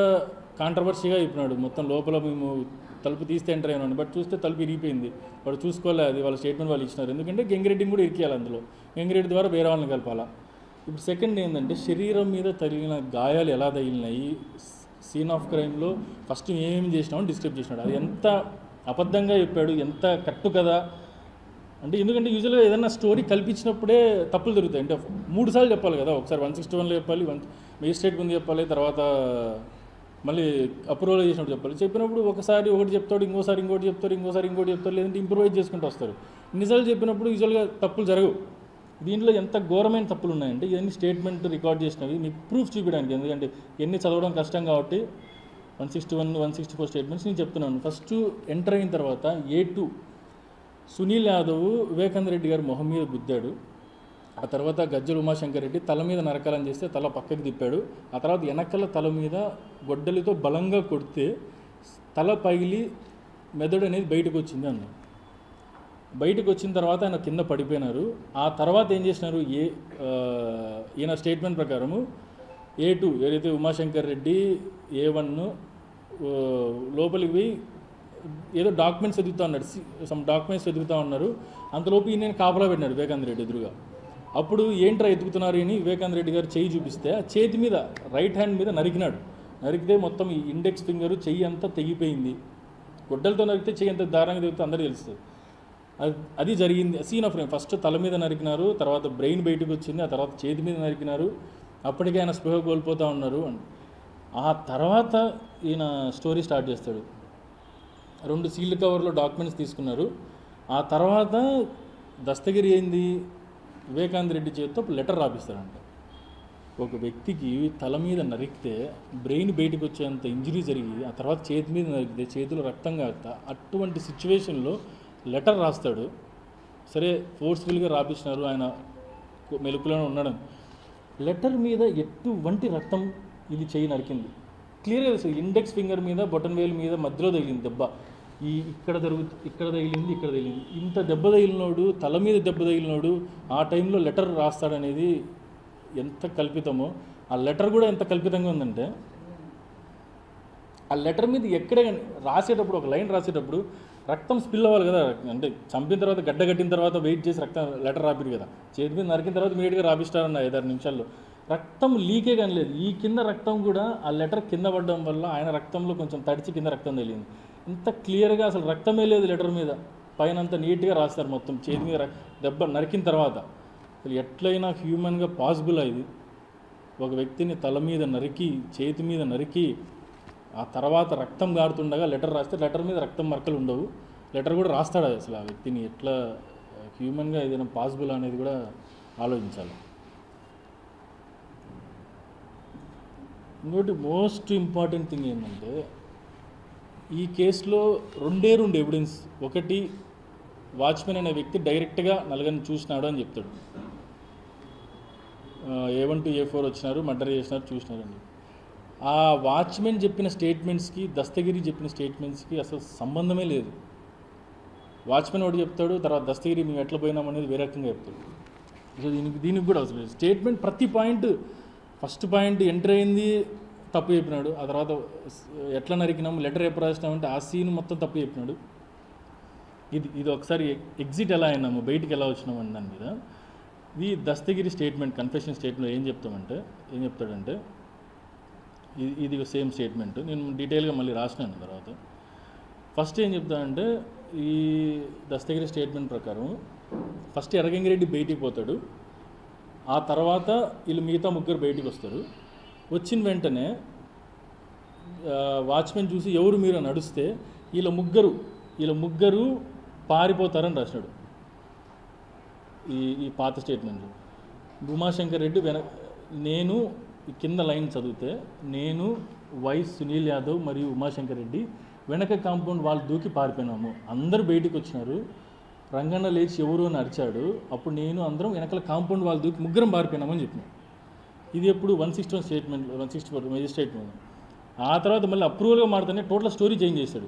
కాంట్రవర్సీగా అయిపోయినాడు. మొత్తం లోపల మేము తలుపు తీస్తే ఎంటర్ అయినాడు, బట్ చూస్తే తలుపు ఇరిగిపోయింది, వాడు చూసుకోవాలి, అది వాళ్ళ స్టేట్మెంట్ వాళ్ళు ఇచ్చినారు. ఎందుకంటే గంగిరెడ్డిని కూడా ఇరికేయాలి, అందులో గంగిరెడ్డి ద్వారా వేరే వాళ్ళని కలపాలా. ఇప్పుడు సెకండ్ ఏంటంటే శరీరం మీద తగిలిన గాయాలు ఎలా తగిలినాయి, సీన్ ఆఫ్ క్రైమ్లో ఫస్ట్ ఏమేమి చేసినామని డిస్క్రైబ్ చేసినాడు. అది ఎంత అబద్ధంగా చెప్పాడు, ఎంత కరెక్ట్ కదా అంటే. ఎందుకంటే యూజువల్గా ఏదైనా స్టోరీ కల్పించినప్పుడే తప్పులు జరుగుతాయి. అంటే 3 సార్లు చెప్పాలి కదా, ఒకసారి 161లో చెప్పాలి, మేజిస్ట్రేట్ ముందు చెప్పాలి, తర్వాత మళ్ళీ అప్రూవల్ చేసినప్పుడు చెప్పాలి. చెప్పినప్పుడు ఒకసారి ఒకటి చెప్తాడు, ఇంకోసారి ఇంకోటి చెప్తారు, లేదంటే ఇంప్రూవైజ్ చేసుకుంటూ వస్తారు. ఇన్నిసార్లు చెప్పినప్పుడు యూజువల్గా తప్పులు జరగవు. దీంట్లో ఎంత ఘోరమైన తప్పులు ఉన్నాయంటే ఇవన్నీ స్టేట్మెంట్ రికార్డ్ చేసినవి మీకు ప్రూఫ్ చూపించడానికి, ఎందుకంటే ఇవన్నీ చదవడం కష్టం కాబట్టి 161, 164 స్టేట్మెంట్స్ నేను చెప్తున్నాను. ఫస్ట్ ఎంటర్ అయిన తర్వాత A2 సునీల్ యాదవ్ వివేకానంద రెడ్డి గారు మొహం మీద గుద్దాడు. ఆ తర్వాత గజ్జల ఉమాశంకర్ రెడ్డి తల మీద నరకాలని చేస్తే తల పక్కకి తిప్పాడు. ఆ తర్వాత వెనకల తల మీద గొడ్డలితో బలంగా కొడితే తల పగిలి మెదడు అనేది బయటకు వచ్చింది అన్న. బయటకు వచ్చిన తర్వాత ఆయన కింద పడిపోయినారు. ఆ తర్వాత ఏం చేసినారు, ఈయన స్టేట్మెంట్ ప్రకారము A2 ఏదైతే ఉమాశంకర్ రెడ్డి A1 లోపలికి పోయి ఏదో డాక్యుమెంట్స్ ఎదుగుతూ ఉన్నాడు, సమ్ డాక్యుమెంట్స్ ఎదుగుతూ ఉన్నారు. అంతలోపు ఈయన కాపలా పెట్టినాడు వివేకానంద రెడ్డి ఎదురుగా. అప్పుడు ఏంట్రా ఎదుగుతున్నారు అని వివేకానంద రెడ్డి గారు చెయ్యి చూపిస్తే ఆ చేతి మీద రైట్ హ్యాండ్ మీద నరికినాడు. నరికితే మొత్తం ఈ ఇండెక్స్ ఫింగరు చెయ్యి అంతా తెగిపోయింది. గొడ్డలతో నరికితే చెయ్యి అంత దారుణంగా తెగితే అందరికీ తెలుస్తుంది. అది జరిగింది సీన్ ఆఫ్ ఫ్రేమ్. ఫస్ట్ తల మీద నరికినారు, తర్వాత బ్రెయిన్ బయటకు వచ్చింది, ఆ తర్వాత చేతి మీద నరికినారు. అప్పటికే ఆయన స్పృహ కోల్పోతూ ఉన్నారు. ఆ తర్వాత ఈయన స్టోరీ స్టార్ట్ చేస్తాడు. 2 సీల్డ్ కవర్లో డాక్యుమెంట్స్ తీసుకున్నారు. ఆ తర్వాత దస్తగిరి ఏంది, వివేకానంద రెడ్డి చేతితో లెటర్ రాపిస్తారంట. ఒక వ్యక్తికి తల మీద నరికితే బ్రెయిన్ బయటకు వచ్చేంత ఇంజరీ జరిగి ఆ తర్వాత చేతి మీద నరికితే చేతిలో రక్తం కాస్తా అటువంటి సిచ్యువేషన్లో లెటర్ రాస్తాడు. సరే ఫోర్స్ఫుల్గా రాపిస్తున్నారు, ఆయన మెలుకులోనే ఉన్నాడు. లెటర్ మీద ఎటువంటి రక్తం ఇది చేయి నరికింది క్లియర్గా తెలుసు. ఇండెక్స్ ఫింగర్ మీద బొటన్ వేలు మీద మధ్యలో తగిలింది దెబ్బ. ఇక్కడ తగిలింది. ఇంత దెబ్బ తగిలినోడు, తల మీద దెబ్బ తగిలినోడు ఆ టైంలో లెటర్ రాస్తాడనేది ఎంత కల్పితమో. ఆ లెటర్ కూడా ఎంత కల్పితంగా ఉందంటే ఆ లెటర్ మీద ఎక్కడే రాసేటప్పుడు ఒక లైన్ రాసేటప్పుడు రక్తం స్పిల్ అవ్వాలి కదా. అంటే చంపిన తర్వాత గడ్డ కట్టిన తర్వాత వెయిట్ చేసి లెటర్ రాపిరు కదా. చేతి మీద నరికిన తర్వాత ఇమీడియట్గా రాపిస్తారన్న 5-6 నిమిషాల్లో. రక్తం లీకే కానీ లేదు. ఈ కింద రక్తం కూడా ఆ లెటర్ కింద పడడం వల్ల ఆయన రక్తంలో కొంచెం తడిచి కింద రక్తం తగిలింది. ఇంత క్లియర్గా అసలు రక్తమే లేదు లెటర్ మీద, పైన అంత నీట్గా రాస్తారు మొత్తం. చేతి మీద దెబ్బ నరికిన తర్వాత అసలు ఎట్లయినా హ్యూమన్గా పాసిబుల్ ఇది? ఒక వ్యక్తిని తల మీద నరికి, చేతి మీద నరికి, ఆ తర్వాత రక్తం గారుతుండగా లెటర్ రాస్తే లెటర్ మీద రక్తం మరకలు ఉండవు. లెటర్ కూడా రాస్తాడు అసలు ఆ వ్యక్తిని. ఎట్లా హ్యూమన్గా ఏదైనా పాసిబుల్ అనేది కూడా ఆలోచించాలి. ఇంకోటి మోస్ట్ ఇంపార్టెంట్ థింగ్ ఏంటంటే ఈ కేసులో 2 ఎవిడెన్స్. ఒకటి, వాచ్మెన్ అనే వ్యక్తి డైరెక్ట్గా నలుగురిని చూసినాడు అని చెప్తాడు. A1 to A4 వచ్చినారు, మర్డర్ చేసినారు, చూసినారని. ఆ వాచ్మెన్ చెప్పిన స్టేట్మెంట్స్కి దస్తగిరి చెప్పిన స్టేట్మెంట్స్కి అసలు సంబంధమే లేదు. వాచ్మెన్ ఒకటి చెప్తాడు, తర్వాత దస్తగిరి మేము ఎట్లా పోయినామనేది వేరే రకంగా చెప్తాడు. సో దీనికి కూడా అవసరం లేదు. స్టేట్మెంట్ ప్రతి పాయింట్, ఫస్ట్ పాయింట్ ఎంటర్ అయింది తప్పు చెప్పినాడు, ఆ తర్వాత ఎట్లా నరికినాము, లెటర్ ఎప్పుడు రాసినామంటే ఆ సీన్ మొత్తం తప్పు చెప్పినాడు. ఇది ఒకసారి ఎగ్జిట్ ఎలా అయినాము, బయటికి ఎలా వచ్చినాము అని దాని మీద ఇది దస్తగిరి స్టేట్మెంట్, కన్ఫెషన్ స్టేట్మెంట్ ఏం చెప్తాడంటే ఇది సేమ్ స్టేట్మెంట్ నేను డీటెయిల్గా మళ్ళీ రాసినాను. తర్వాత ఫస్ట్ ఏం చెప్తానంటే ఈ దస్తగిరి స్టేట్మెంట్ ప్రకారం ఫస్ట్ ఎర్రగంగిరెడ్డి బయటికి పోతాడు, ఆ తర్వాత వీళ్ళు మిగతా ముగ్గురు బయటికి వస్తారు. వచ్చిన వెంటనే వాచ్మెన్ చూసి ఎవరు మీరు నడిస్తే వీళ్ళ ముగ్గురు పారిపోతారని రాసినాడు ఈ పాత స్టేట్మెంట్. ఉమాశంకర్ రెడ్డి నేను కింద లైన్ చదివితే, నేను వైఎస్ సునీల్ యాదవ్ మరియు ఉమాశంకర్ రెడ్డి వెనక కాంపౌండ్ వాళ్ళు దూకి పారిపోయినాము. అందరూ బయటికి వచ్చినారు, రంగన్న లేచి ఎవరు అని అరిచాడు. అప్పుడు నేను అందరం వెనకాల కాంపౌండ్ వాళ్ళు దూకి ముగ్గురం పారిపోయినామని చెప్పినాం. ఇది ఎప్పుడు 161 స్టేట్మెంట్, 164 మేజిస్ట్రేట్ మీద. ఆ తర్వాత మళ్ళీ అప్రూవల్గా మారుతానే టోటల్ స్టోరీ చేంజ్ చేశాడు.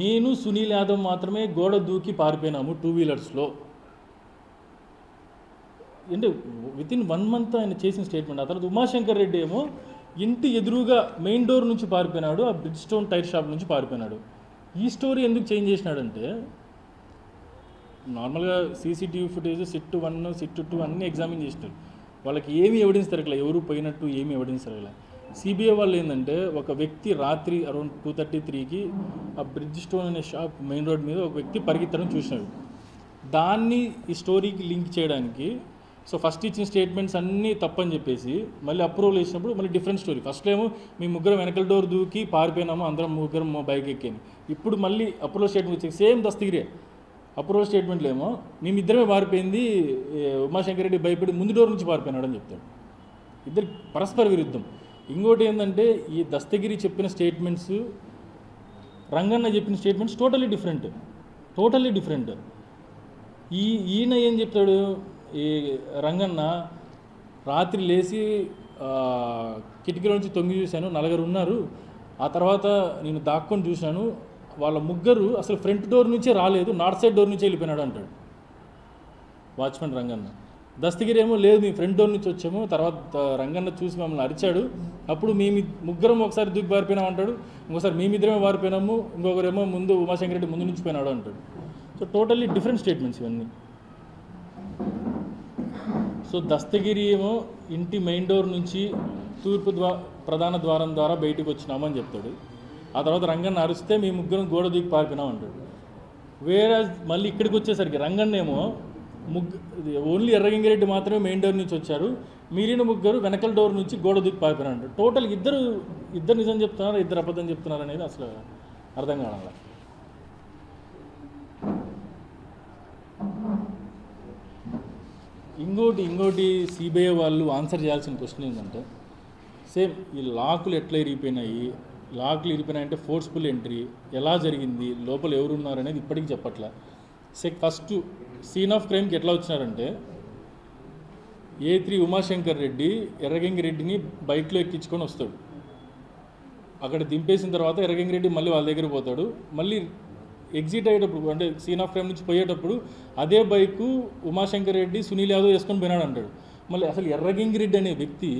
నేను సునీల్ యాదవ్ మాత్రమే గోడ దూకి పారిపోయినాము 2 వీలర్స్లో. అంటే వితిన్ 1 మంత్ ఆయన చేసిన స్టేట్మెంట్. ఆ తర్వాత ఉమాశంకర్ రెడ్డి ఏమో ఇంటి ఎదురుగా మెయిన్ డోర్ నుంచి పారిపోయినాడు, ఆ బ్రిడ్జ్ స్టోన్ టైర్ షాప్ నుంచి పారిపోయినాడు. ఈ స్టోరీ ఎందుకు చేంజ్ చేసినాడంటే, నార్మల్గా సీసీటీవీ ఫుటేజ్ సిట్ 1 సిట్ 2 అన్నీ ఎగ్జామిన్ చేసినారు. వాళ్ళకి ఏమీ ఎవిడెన్స్ దొరకలే, ఎవరు పోయినట్టు ఏమీ ఎవిడెన్స్ దొరకలే. సిబిఐ వాళ్ళు ఏంటంటే ఒక వ్యక్తి రాత్రి అరౌండ్ 2:33కి ఆ బ్రిడ్జ్ స్టోన్ అనే షాప్ మెయిన్ రోడ్ మీద ఒక వ్యక్తి పరిగెత్తడం చూసినాడు. దాన్ని ఈ స్టోరీకి లింక్ చేయడానికి సో ఫస్ట్ ఇచ్చిన స్టేట్మెంట్స్ అన్నీ తప్పని చెప్పేసి మళ్ళీ అప్రూవల్ చేసినప్పుడు మళ్ళీ డిఫరెంట్ స్టోరీ. ఫస్ట్ ఏమో మీ ముగ్గురం వెనకల డోర్ దూకి పారిపోయినాము, అందరం ముగ్గురం బైక్ ఎక్కాను. ఇప్పుడు మళ్ళీ అప్రూవల్ స్టేట్మెంట్ వచ్చాయి, సేమ్ దస్తగిరే. అప్రూవల్ స్టేట్మెంట్లు ఏమో మేమిద్దరమే పారిపోయింది, ఉమాశంకర్ రెడ్డి భయపడి ముందు డోర్ నుంచి పారిపోయినాడు అని చెప్తాడు. ఇద్దరు పరస్పర విరుద్ధం. ఇంకోటి ఏంటంటే ఈ దస్తగిరి చెప్పిన స్టేట్మెంట్స్, రంగన్న చెప్పిన స్టేట్మెంట్స్ టోటల్లీ డిఫరెంట్. ఈయన ఏం చెప్తాడు, ఈ రంగన్న రాత్రి లేచి కిటికీల నుంచి తొంగి చూశాను, 4 ఉన్నారు. ఆ తర్వాత నేను దాక్కొని చూశాను, వాళ్ళ ముగ్గురు అసలు ఫ్రంట్ డోర్ నుంచే రాలేదు, నార్త్ సైడ్ డోర్ నుంచే వెళ్ళిపోయినాడు అంటాడు వాచ్మెన్ రంగన్న. దస్తగిరి ఏమో లేదు మేము ఫ్రంట్ డోర్ నుంచి వచ్చాము, తర్వాత రంగన్న చూసి మమ్మల్ని అరిచాడు, అప్పుడు మేము ముగ్గురం ఒకసారి దూకి పారిపోయినాం అంటాడు, ఇంకోసారి మేమిద్దరమే పారిపోయినాము, ఇంకొకరేమో ముందు ఉమాశంకర్ రెడ్డి ముందు నుంచి పోయినాడు అంటాడు. సో టోటల్లీ డిఫరెంట్ స్టేట్మెంట్స్ ఇవన్నీ. సో దస్తగిరి ఏమో ఇంటి మెయిన్ డోర్ నుంచి తూర్పు ప్రధాన ద్వారం ద్వారా బయటకు వచ్చినామని చెప్తాడు. ఆ తర్వాత రంగన్న అరిస్తే మేము ముగ్గురం గోడ దూకి పారిపోయినాం అంటాడు. వేరే మళ్ళీ ఇక్కడికి వచ్చేసరికి రంగన్న ఏమో ఓన్లీ ఎర్రగంగిరెడ్డి మాత్రమే మెయిన్ డోర్ నుంచి వచ్చారు, మిగిలిన ముగ్గురు వెనకల డోర్ నుంచి గోడ దూకి పారిపోయినాడు అంటాడు. టోటల్ ఇద్దరు నిజం చెప్తున్నారు, ఇద్దరు అబద్ధం చెప్తున్నారు అనేది అసలు అర్థం కావాలి. ఇంకోటి సిబిఐ వాళ్ళు ఆన్సర్ చేయాల్సిన క్వశ్చన్ ఏంటంటే, సేమ్ ఈ లాకులు ఎట్లా ఇరిగిపోయినాయంటే ఫోర్స్ఫుల్ ఎంట్రీ ఎలా జరిగింది, లోపల ఎవరున్నారు అనేది ఇప్పటికీ చెప్పట్లే. ఫస్ట్ సీన్ ఆఫ్ క్రైమ్కి ఎట్లా వచ్చినారంటే, A3 ఉమాశంకర్ రెడ్డి ఎర్రగంగిరెడ్డిని బైక్లో ఎక్కించుకొని వస్తాడు. అక్కడ దింపేసిన తర్వాత ఎర్రగంగిరెడ్డి మళ్ళీ వాళ్ళ దగ్గర పోతాడు. మళ్ళీ ఎగ్జిట్ అయ్యేటప్పుడు అంటే సీన్ ఆఫ్ క్రైమ్ నుంచి పోయేటప్పుడు అదే బైకు ఉమాశంకర్ రెడ్డి సునీల్ యాదవ్ వేసుకొని పోయినాడు అంటాడు. మళ్ళీ అసలు ఎర్రగంగిరెడ్డి అనే వ్యక్తి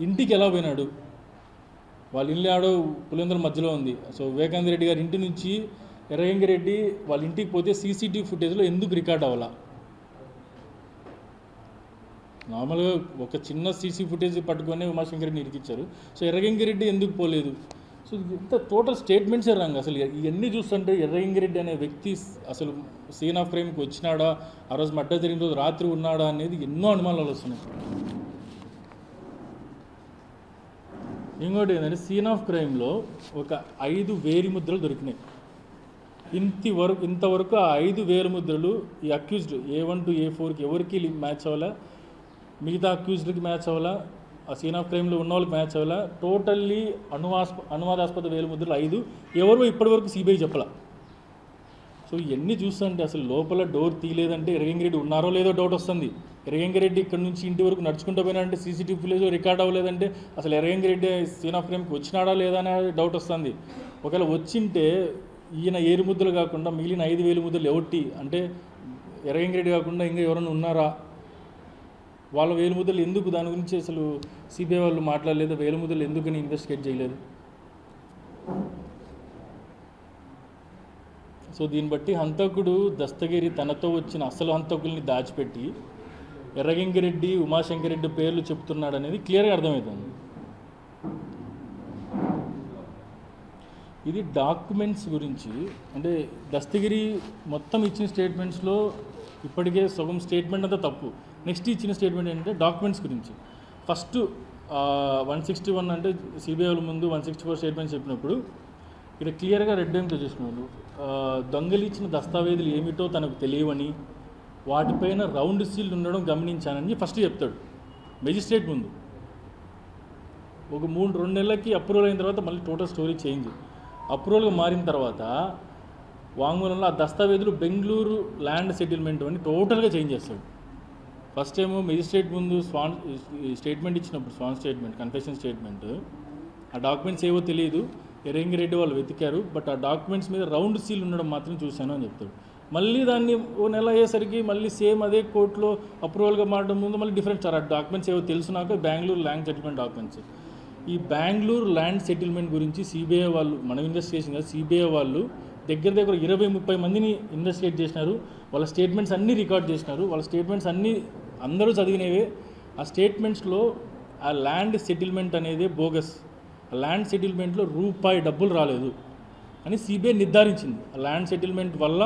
ఇంటికి ఎలా పోయినాడు, వాళ్ళ ఇల్లు ఆడో పులివెందుల మధ్యలో ఉంది. సో వివేకానంద రెడ్డి గారి ఇంటి నుంచి ఎర్రగంగిరెడ్డి వాళ్ళ ఇంటికి పోతే సీసీటీవీ ఫుటేజ్లో ఎందుకు రికార్డ్ అవ్వాలా? నార్మల్గా ఒక చిన్న సీసీ ఫుటేజ్ పట్టుకొని ఉమాశంకర్ రెడ్డిని ఇరికిచ్చారు. సో ఎర్రగంగిరెడ్డి ఎందుకు పోలేదు? సో ఇంత టోటల్ స్టేట్మెంట్సే రాంగ్. అసలు ఇవన్నీ చూస్తుంటే ఎర్రగంగిరెడ్డి అనే వ్యక్తి అసలు సీన్ ఆఫ్ క్రైమ్కి వచ్చినాడా, ఆ రోజు మర్డర్ జరిగిన రోజు రాత్రి ఉన్నాడా అనేది ఎన్నో అనుమానాలు వస్తున్నాయి. ఇంకోటి ఏంటంటే సీన్ ఆఫ్ క్రైమ్లో ఒక 5 వేలి ముద్రలు దొరికినాయి. ఇంతవరకు ఆ 5 వేలి ముద్రలు ఈ అక్యూజ్డ్ A1 to A4కి ఎవరికి మ్యాచ్ అవ్వాలా, మిగతా అక్యూజ్డ్కి మ్యాచ్ అవ్వాలా, ఆ సీన్ ఆఫ్ క్రైమ్లో ఉన్న వాళ్ళకి మ్యాచ్ అవ్వాలా. టోటల్లీ అనువాదాస్పద వేలి ముద్రలు 5 ఎవరో ఇప్పటివరకు సిబిఐ చెప్పాల. సో ఇవన్నీ చూస్తుంటే అసలు లోపల డోర్ తీయలేదంటే ఎర్రగంగిరెడ్డి ఉన్నారో లేదో డౌట్ వస్తుంది. ఎర్రగంగిరెడ్డి ఇక్కడ నుంచి ఇంటి వరకు నడుచుకుంటూ పోయినాడంటే సీసీటీవీ ఫుటేజ్ రికార్డ్ అవ్వలేదంటే అసలు ఎర్రగంగిరెడ్డి సీన్ ఆఫ్ క్రైమ్కి వచ్చినాడా లేదా అనే డౌట్ వస్తుంది. ఒకవేళ వచ్చింటే ఈయన 7 ముద్రలు కాకుండా మిగిలిన 5 వేలు ముద్రలు ఎవటి అంటే ఎర్రగంగిరెడ్డి కాకుండా ఇంకా ఎవరైనా ఉన్నారా, వాళ్ళ వేలు ముద్రలు ఎందుకు, దాని గురించి అసలు సిబిఐ వాళ్ళు మాట్లాడలేదు, వేలు ముద్రలు ఎందుకని ఇన్వెస్టిగేట్ చేయలేదు. సో దీన్ని బట్టి హంతకుడు దస్తగిరి తనతో వచ్చిన అసలు హంతకుల్ని దాచిపెట్టి ఎర్రగంగిరెడ్డి ఉమాశంకర్ రెడ్డి పేర్లు చెప్తున్నాడు అనేది క్లియర్గా అర్థమవుతుంది. ఇది డాక్యుమెంట్స్ గురించి. అంటే దస్తగిరి మొత్తం ఇచ్చిన స్టేట్మెంట్స్లో ఇప్పటికే సగం స్టేట్మెంట్ అంతా తప్పు. నెక్స్ట్ ఇచ్చిన స్టేట్మెంట్ ఏంటంటే డాక్యుమెంట్స్ గురించి. ఫస్ట్ 161 అంటే సిబిఐ వాళ్ళ ముందు 164 స్టేట్మెంట్స్ చెప్పినప్పుడు ఇక్కడ క్లియర్గా రెడ్ ఎంతో చేసిన వాళ్ళు దొంగలు ఇచ్చిన దస్తావేజులు ఏమిటో తనకు తెలియవని, వాటిపైన రౌండ్ సీల్ ఉండడం గమనించానని ఫస్ట్ చెప్తాడు మెజిస్ట్రేట్ ముందు. ఒక 2 నెలలకి అప్రూవల్ అయిన తర్వాత మళ్ళీ టోటల్ స్టోరీ చేంజ్. అప్రూవల్గా మారిన తర్వాత వాంగ్మూలంలో ఆ దస్తావేజులు బెంగళూరు ల్యాండ్ సెటిల్మెంట్ అని టోటల్గా చేంజ్ చేస్తాడు. ఫస్ట్ ఏమో మెజిస్ట్రేట్ ముందు స్టేట్మెంట్ ఇచ్చినప్పుడు స్వాన్ స్టేట్మెంట్, కన్ఫెషన్ స్టేట్మెంట్, ఆ డాక్యుమెంట్స్ ఏవో తెలియదు, ఎర్రంగిరెడ్డి వాళ్ళు వెతికారు, బట్ ఆ డాక్యుమెంట్స్ మీద రౌండ్ సీల్ ఉండడం మాత్రం చూశాను అని చెప్తాడు. మళ్ళీ దాన్ని ఓ నెల అయ్యేసరికి మళ్ళీ సేమ్ అదే కోర్టులో అప్రూవల్గా మారడం ముందు మళ్ళీ డిఫరెంట్ సార్. ఆ డాక్యుమెంట్స్ ఏవో తెలుసునాక బెంగళూరు ల్యాండ్ సెటిల్మెంట్ డాక్యుమెంట్స్. ఈ బెంగళూరు ల్యాండ్ సెటిల్మెంట్ గురించి సిబిఐ వాళ్ళు, మనం ఇన్వెస్టిగేషన్ కదా, సిబిఐ వాళ్ళు దగ్గర 20-30 మందిని ఇన్వెస్టిగేట్ చేసినారు. వాళ్ళ స్టేట్మెంట్స్ అన్నీ రికార్డ్ చేసినారు. వాళ్ళ స్టేట్మెంట్స్ అన్నీ అందరూ చదివినవే. ఆ స్టేట్మెంట్స్లో ఆ ల్యాండ్ సెటిల్మెంట్ అనేది బోగస్. ఆ ల్యాండ్ సెటిల్మెంట్లో రూపాయి డబ్బులు రాలేదు అని సిబిఐ నిర్ధారించింది. ఆ ల్యాండ్ సెటిల్మెంట్ వల్ల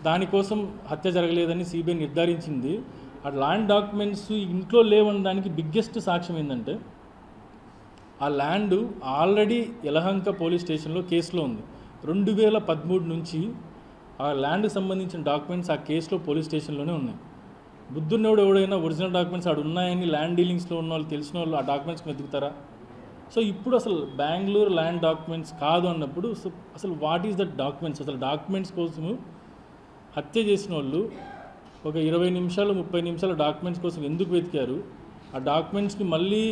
దానికోసం హత్య జరగలేదని సిబిఐ నిర్ధారించింది. ఆ ల్యాండ్ డాక్యుమెంట్స్ ఇంట్లో లేవని దానికి బిగ్గెస్ట్ సాక్ష్యం ఏంటంటే ఆ ల్యాండ్ ఆల్రెడీ యలహంక పోలీస్ స్టేషన్లో కేసులో ఉంది. 2013 నుంచి ఆ ల్యాండ్కి సంబంధించిన డాక్యుమెంట్స్ ఆ కేసులో పోలీస్ స్టేషన్లోనే ఉన్నాయి. బుద్ధున్నోడు ఎవడైనా ఒరిజినల్ డాక్యుమెంట్స్ ఆడు ఉన్నాయని ల్యాండ్ డీలింగ్స్లో ఉన్న వాళ్ళు, తెలిసిన వాళ్ళు ఆ డాక్యుమెంట్స్కి వెతుకుతారా? సో ఇప్పుడు అసలు బెంగళూరు ల్యాండ్ డాక్యుమెంట్స్ కాదు అన్నప్పుడు అసలు వాట్ ఈస్ దట్ డాక్యుమెంట్స్? అసలు డాక్యుమెంట్స్ కోసము హత్య చేసిన వాళ్ళు ఒక 20 నిమిషాలు 30 నిమిషాల డాక్యుమెంట్స్ కోసం ఎందుకు వెతికారు? ఆ డాక్యుమెంట్స్ని మళ్ళీ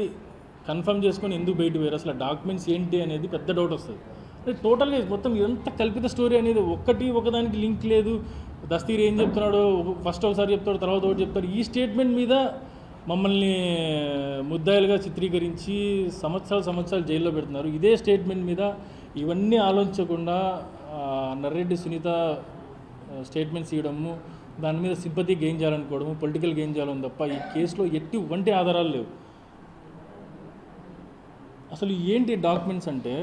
కన్ఫర్మ్ చేసుకొని ఎందుకు బయట పోయారు? అసలు ఆ డాక్యుమెంట్స్ ఏంటి అనేది పెద్ద డౌట్ వస్తుంది. అంటే టోటల్గా మొత్తం ఇదంతా కల్పిత స్టోరీ అనేది ఒకదానికి లింక్ లేదు. దస్తగిరి ఏం చెప్తున్నాడో ఫస్ట్ ఒకసారి చెప్తాడు, తర్వాత ఒకటి చెప్తాడు. ఈ స్టేట్మెంట్ మీద మమ్మల్ని ముద్దాయిలుగా చిత్రీకరించి సంవత్సరాలు జైల్లో పెడుతున్నారు. ఇదే స్టేట్మెంట్ మీద ఇవన్నీ ఆలోచించకుండా నర్రెడ్డి సునీత స్టేట్మెంట్స్ ఇవ్వడము, దాని మీద సింపతి గెయిన్ చేయాలనుకోవడము, పొలిటికల్ గెయిన్ చేయాలని తప్ప ఈ కేసులో ఎటువంటి ఆధారాలు లేవు. అసలు ఏంటి డాక్యుమెంట్స్ అంటే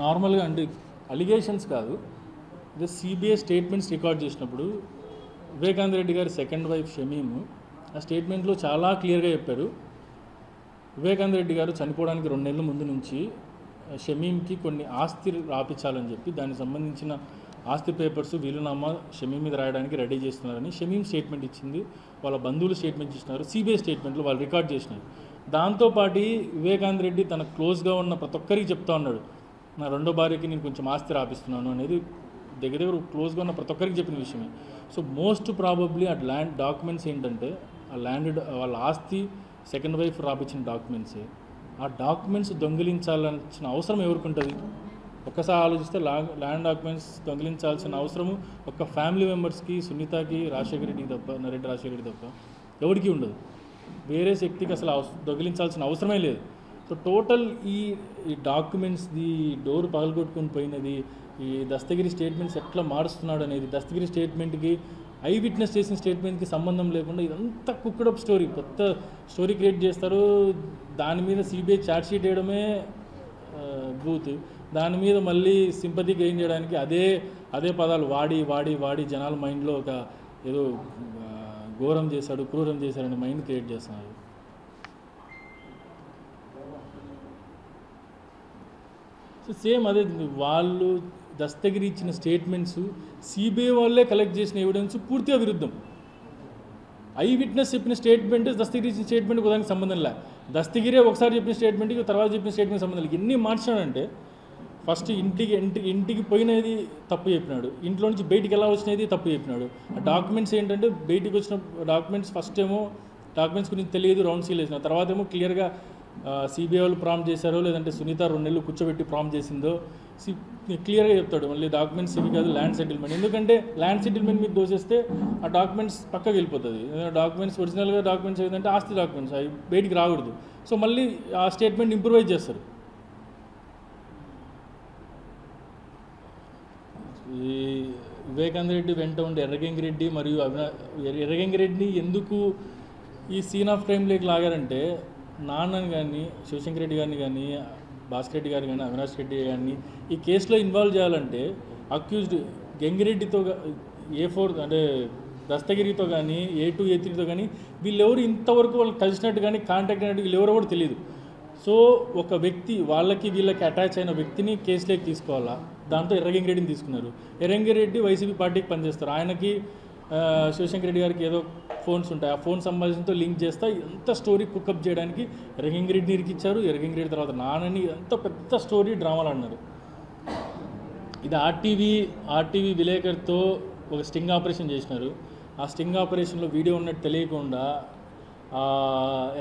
నార్మల్గా అంటే అలిగేషన్స్ కాదు. ఇదే సిబిఐ స్టేట్మెంట్స్ రికార్డ్ చేసినప్పుడు వివేకానంద రెడ్డి గారి సెకండ్ వైఫ్ షమీమ్ ఆ స్టేట్మెంట్లో చాలా క్లియర్గా చెప్పారు. వివేకానంద రెడ్డి గారు చనిపోవడానికి 2 నెలల ముందు నుంచి షమీమ్కి కొన్ని ఆస్తి రాపించాలని చెప్పి దానికి సంబంధించిన ఆస్తి పేపర్స్ వీలునామా షమీమ్ మీద రాయడానికి రెడీ చేస్తున్నారని షమీమ్ స్టేట్మెంట్ ఇచ్చింది. వాళ్ళ బంధువులు స్టేట్మెంట్ ఇచ్చినారు. సిబిఐ స్టేట్మెంట్లో వాళ్ళు రికార్డ్ చేసినారు. దాంతోపాటు వివేకానంద రెడ్డి తన క్లోజ్గా ఉన్న ప్రతి ఒక్కరికి చెప్తా ఉన్నాడు, నా 2వ భార్యకి నేను కొంచెం ఆస్తి రాపిస్తున్నాను అనేది దగ్గర క్లోజ్గా ఉన్న ప్రతి ఒక్కరికి చెప్పిన విషయమే. సో మోస్ట్ ప్రాబబ్లీ ఆ ల్యాండ్ డాక్యుమెంట్స్ ఏంటంటే ఆ ల్యాండ్ వాళ్ళ ఆస్తి సెకండ్ వైఫ్ రాపించిన డాక్యుమెంట్సే. ఆ డాక్యుమెంట్స్ దొంగిలించాల్సిన అవసరం ఎవరికి ఉంటుంది? ఒక్కసారి ఆలోచిస్తే ల్యాండ్ డాక్యుమెంట్స్ దొంగిలించాల్సిన అవసరము ఒక ఫ్యామిలీ మెంబర్స్కి, సునీతకి, రాజశేఖర రెడ్డికి తప్ప, నరెడ్డి రాజశేఖర రెడ్డి తప్ప ఎవరికి ఉండదు. వేరే శక్తికి అసలు దొంగిలించాల్సిన అవసరమే లేదు. సో టోటల్ ఈ డాక్యుమెంట్స్ది డోర్ పగలగొట్టుకుని పోయినది, ఈ దస్తగిరి స్టేట్మెంట్స్ ఎట్లా మారుస్తున్నాడు అనేది, దస్తగిరి స్టేట్మెంట్కి ఐ విట్నెస్ చేసిన స్టేట్మెంట్కి సంబంధం లేకుండా ఇదంతా కుక్కడప్ స్టోరీ, కొత్త స్టోరీ క్రియేట్ చేస్తారు. దాని మీద సిబిఐ ఛార్జ్ షీట్ వేయడమే బూత్. దాని మీద మళ్ళీ సింపతి గెయిన్ చేయడానికి అదే పదాలు వాడి జనాల మైండ్లో ఒక ఏదో ఘోరం చేశాడు, క్రూరం చేశాడని మైండ్ క్రియేట్ చేస్తున్నారు. సో సేమ్ అదే వాళ్ళు దస్తగిరి ఇచ్చిన స్టేట్మెంట్స్ సిబిఐ వాళ్ళే కలెక్ట్ చేసిన ఎవిడెన్స్ పూర్తిగా విరుద్ధం. ఐ విట్నెస్ చెప్పిన స్టేట్మెంట్ దస్తగిరి ఇచ్చిన స్టేట్మెంట్కి దానికి సంబంధం లే. దస్తగిరే ఒకసారి చెప్పిన స్టేట్మెంట్కి తర్వాత చెప్పిన స్టేట్మెంట్ సంబంధం లేదు. ఎన్ని మార్చాడంటే ఫస్ట్ ఇంటికి పోయినది తప్పు చెప్పినాడు, ఇంట్లో నుంచి బయటికి ఎలా వచ్చినది తప్పు చెప్పినాడు. ఆ డాక్యుమెంట్స్ ఏంటంటే బయటికి వచ్చిన డాక్యుమెంట్స్ ఫస్ట్ ఏమో డాక్యుమెంట్స్ గురించి తెలియదు, రౌండ్ సీల్ వేసిన తర్వాత ఏమో క్లియర్గా సిబిఐ వాళ్ళు ప్రాంప్ట్ చేశారో లేదంటే సునీత 2 నెలలు కూర్చోబెట్టి ప్రాంప్ట్ చేసిందో క్లియర్గా చెప్తాడు. మళ్ళీ డాక్యుమెంట్స్ ఇవి కాదు, ల్యాండ్ సెటిల్మెంట్. ఎందుకంటే ల్యాండ్ సెటిల్మెంట్ మీద దోసేస్తే ఆ డాక్యుమెంట్స్ పక్కకి వెళ్ళిపోతుంది. డాక్యుమెంట్స్ ఒరిజినల్గా డాక్యుమెంట్స్ ఏదంటే ఆస్తి డాక్యుమెంట్స్ అవి బయటికి రాకూడదు. సో మళ్ళీ ఆ స్టేట్మెంట్ ఇంప్రూవైజ్ చేస్తారు. ఈ వివేకానంద రెడ్డి వెంట ఉండే ఎర్రగంగిరెడ్డి మరియు ఎర్రగంగిరెడ్డిని ఎందుకు ఈ సీన్ ఆఫ్ క్రైమ్లోకి లాగారంటే నాన్నని కానీ శివశంకర్ రెడ్డి గారిని కానీ భాస్కర్ రెడ్డి గారు కానీ అవినాష్ రెడ్డి కానీ ఈ కేసులో ఇన్వాల్వ్ చేయాలంటే అక్యూజ్డ్ గంగిరెడ్డితో A4 అంటే దస్తగిరితో కానీ A2 A3తో కానీ వీళ్ళెవరు ఇంతవరకు వాళ్ళు కలిసినట్టు కానీ కాంటాక్ట్ అయినట్టు వీళ్ళెవరో కూడా తెలియదు. సో ఒక వ్యక్తి వీళ్ళకి అటాచ్ అయిన వ్యక్తిని కేసులోకి తీసుకోవాలా, దాంతో ఎర్రగంగిరెడ్డిని తీసుకున్నారు. ఎర్రగంగిరెడ్డి వైసీపీ పార్టీకి పనిచేస్తారు. ఆయనకి శివశంకర్ రెడ్డి గారికి ఏదో ఫోన్స్ ఉంటాయి, ఆ ఫోన్ సంబంధించినతో లింక్ చేస్తా ఎంత స్టోరీ కుకప్ చేయడానికి ఎర్రగంగిరెడ్డిని ఇరికిచ్చారు. ఎర్రగంగిరెడ్డి తర్వాత నానని ఎంత పెద్ద స్టోరీ డ్రామాలు అన్నారు. ఇది ఆర్టీవీ విలేకరుతో ఒక స్టింగ్ ఆపరేషన్ చేసినారు. ఆ స్టింగ్ ఆపరేషన్లో వీడియో ఉన్నట్టు తెలియకుండా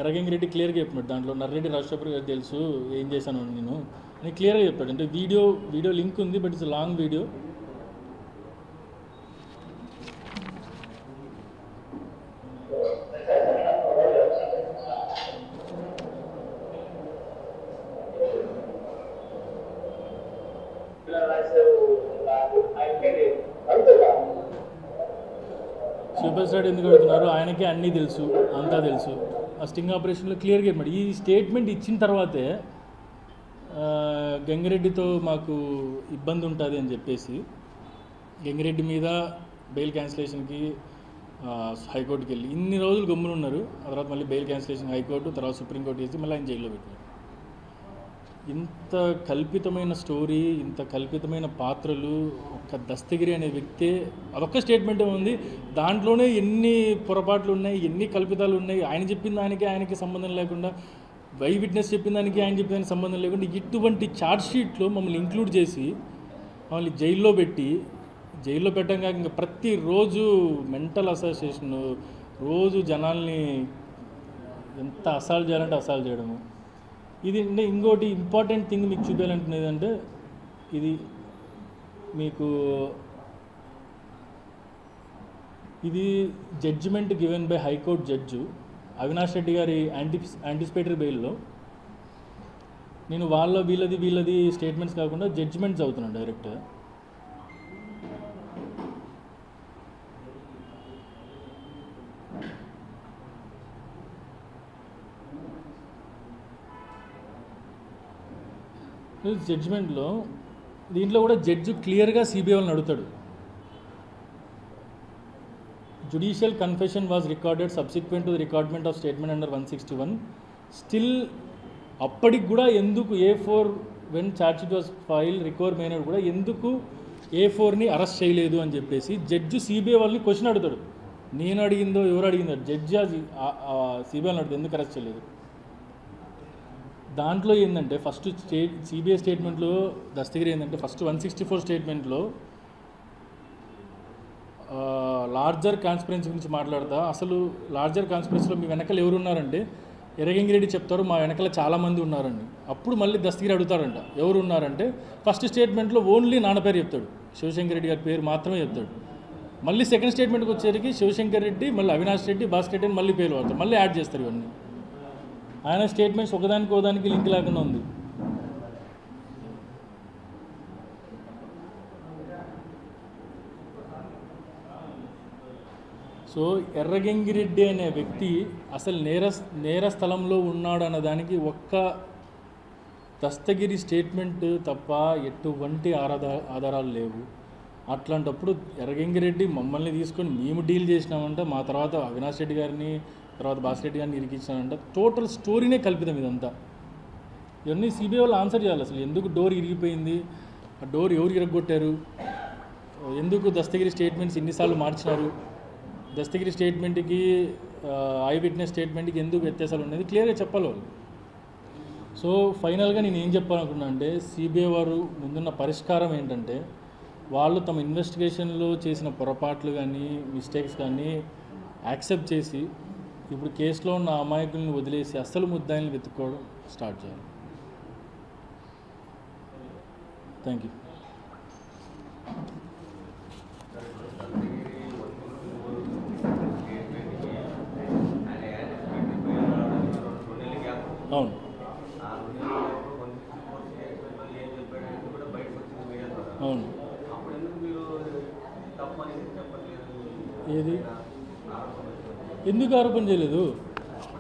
ఎర్రగంగిరెడ్డి క్లియర్గా చెప్పినాడు. దాంట్లో నర్రెడ్డి రాజశేఖర్ గారు తెలుసు ఏం చేశాను నేను అని క్లియర్గా చెప్పాడు. అంటే వీడియో లింక్ ఉంది, but it's long video. Super star ఎందుకు అడుగుతున్నారు? ఆయనకే అన్నీ తెలుసు, అంతా తెలుసు. ఆ స్టింగ్ ఆపరేషన్లో క్లియర్గా చెప్పాడు. ఈ స్టేట్మెంట్ ఇచ్చిన తర్వాతే గంగిరెడ్డితో మాకు ఇబ్బంది ఉంటుంది అని చెప్పేసి గంగిరెడ్డి మీద బెయిల్ క్యాన్సిలేషన్కి హైకోర్టుకి వెళ్ళి ఇన్ని రోజులు గమ్మున ఉన్నారు. ఆ తర్వాత మళ్ళీ బెయిల్ క్యాన్సిలేషన్ హైకోర్టు, తర్వాత సుప్రీంకోర్టు చేసి మళ్ళీ ఆయన జైల్లో పెట్టారు. ఇంత కల్పితమైన స్టోరీ, ఇంత కల్పితమైన పాత్రలు, ఒక దస్తగిరి అనే వ్యక్తే అదొక్క స్టేట్మెంటే ఉంది. దాంట్లోనే ఎన్ని పొరపాట్లు ఉన్నాయి, ఎన్ని కల్పితాలు ఉన్నాయి. ఆయన చెప్పిన దానికి ఆయనకి సంబంధం లేకుండా, వై విట్నెస్ చెప్పిన దానికి ఆయన చెప్పిన దానికి సంబంధం లేకుండా ఇటువంటి ఛార్జ్షీట్లో మమ్మల్ని ఇంక్లూడ్ చేసి మమ్మల్ని జైల్లో పెట్టంగా ఇంకా ప్రతిరోజు మెంటల్ అసోసియేషన్, రోజు జనాల్ని ఎంత అసాల్ట్ చేయాలంటే అసాల్ట్ చేయడము. ఇది అంటే ఇంకోటి ఇంపార్టెంట్ థింగ్ మీకు చూపించాలంటున్నది అంటే, ఇది మీకు ఇది judgement given by high court judge Avinash Reddy గారి యాంటిసిపేటరీ బెయిల్లో. నేను వీళ్ళది స్టేట్మెంట్స్ కాకుండా జడ్జిమెంట్స్ చదువుతున్నాను డైరెక్ట్. జడ్జిమెంట్లో దీంట్లో కూడా జడ్జి క్లియర్గా సిబిఐ వాళ్ళని అడుగుతాడు. Judicial confession was recorded subsequent to the recordment of statement under 161. Still అప్పటికి కూడా ఎందుకు A4 when chargesheet was file recover అయినప్పుడు కూడా ఎందుకు A4ని అరెస్ట్ చేయలేదు అని చెప్పేసి జడ్జి సిబిఐ వాళ్ళని క్వశ్చన్ అడుగుతాడు. నేను అడిగిందో ఎవరు అడిగిందో జడ్జి సిబిఐ వాళ్ళని అడుగుతాడు ఎందుకు అరెస్ట్ చేయలేదు. దాంట్లో ఏంటంటే ఫస్ట్ సిబిఐ స్టేట్మెంట్లో దస్తగిరి ఏంటంటే ఫస్ట్ 164 స్టేట్మెంట్లో లార్జర్ కాన్స్పిరెన్సీ గురించి మాట్లాడతా. అసలు లార్జర్ కాన్స్పిరెన్సీలో మీ వెనకాల ఎవరు ఉన్నారంటే ఎర్రగంగిరెడ్డి చెప్తారు మా వెనకాల చాలామంది ఉన్నారండి. అప్పుడు మళ్ళీ దస్తగిరి అడుగుతారంట ఎవరు ఉన్నారంటే ఫస్ట్ స్టేట్మెంట్లో ఓన్లీ నాన్న పేరు చెప్తాడు, శివశంకర్ రెడ్డి గారి పేరు మాత్రమే చెప్తాడు. మళ్ళీ సెకండ్ స్టేట్మెంట్కి వచ్చేసరికి శివశంకర్ రెడ్డి, మళ్ళీ అవినాష్ రెడ్డి, భాస్కర్ రెడ్డి అని మళ్ళీ పేరు వాడతారు, మళ్ళీ యాడ్ చేస్తారు. ఇవన్నీ ఆయన స్టేట్మెంట్స్ ఒకదానికి లింక్ లేకుండా ఉంది. సో ఎర్రగంగిరెడ్డి అనే వ్యక్తి అసలు నేర స్థలంలో ఉన్నాడు అన్నదానికి ఒక్క దస్తగిరి స్టేట్మెంట్ తప్ప ఎటువంటి ఆధారాలు లేవు. అట్లాంటప్పుడు ఎర్రగంగిరెడ్డి మమ్మల్ని తీసుకొని మేము డీల్ చేసినామంటే మా తర్వాత అవినాష్ రెడ్డి గారిని, తర్వాత భాస్కర్ రెడ్డి గారిని ఇరికించానంట. టోటల్ స్టోరీనే కల్పితం ఇదంతా. ఇవన్నీ సిబిఐ వాళ్ళు ఆన్సర్ చేయాలి. అసలు ఎందుకు డోర్ ఇరిగిపోయింది, ఆ డోర్ ఎవరు ఇరగొట్టారు, ఎందుకు దస్తగిరి స్టేట్మెంట్స్ ఎన్నిసార్లు మార్చినారు, దస్తగిరి స్టేట్మెంట్కి ఐ విట్నెస్ స్టేట్మెంట్కి ఎందుకు వ్యత్యాసాలు ఉన్నది క్లియర్గా చెప్పాలి వాళ్ళు. సో ఫైనల్గా నేను ఏం చెప్పాలనుకున్నా అంటే సిబిఐ వారు ముందున్న పరిష్కారం ఏంటంటే వాళ్ళు తమ ఇన్వెస్టిగేషన్లో చేసిన పొరపాట్లు కానీ మిస్టేక్స్ కానీ యాక్సెప్ట్ చేసి ఇప్పుడు కేసులో ఉన్న అమాయకుల్ని వదిలేసి అసలు ముద్దాయిల్ని వెతుక్కోవడం స్టార్ట్ చేయాలి. Thank you. అవును అవును ఏది ఎందుకు ఆరోపణ చేయలేదు?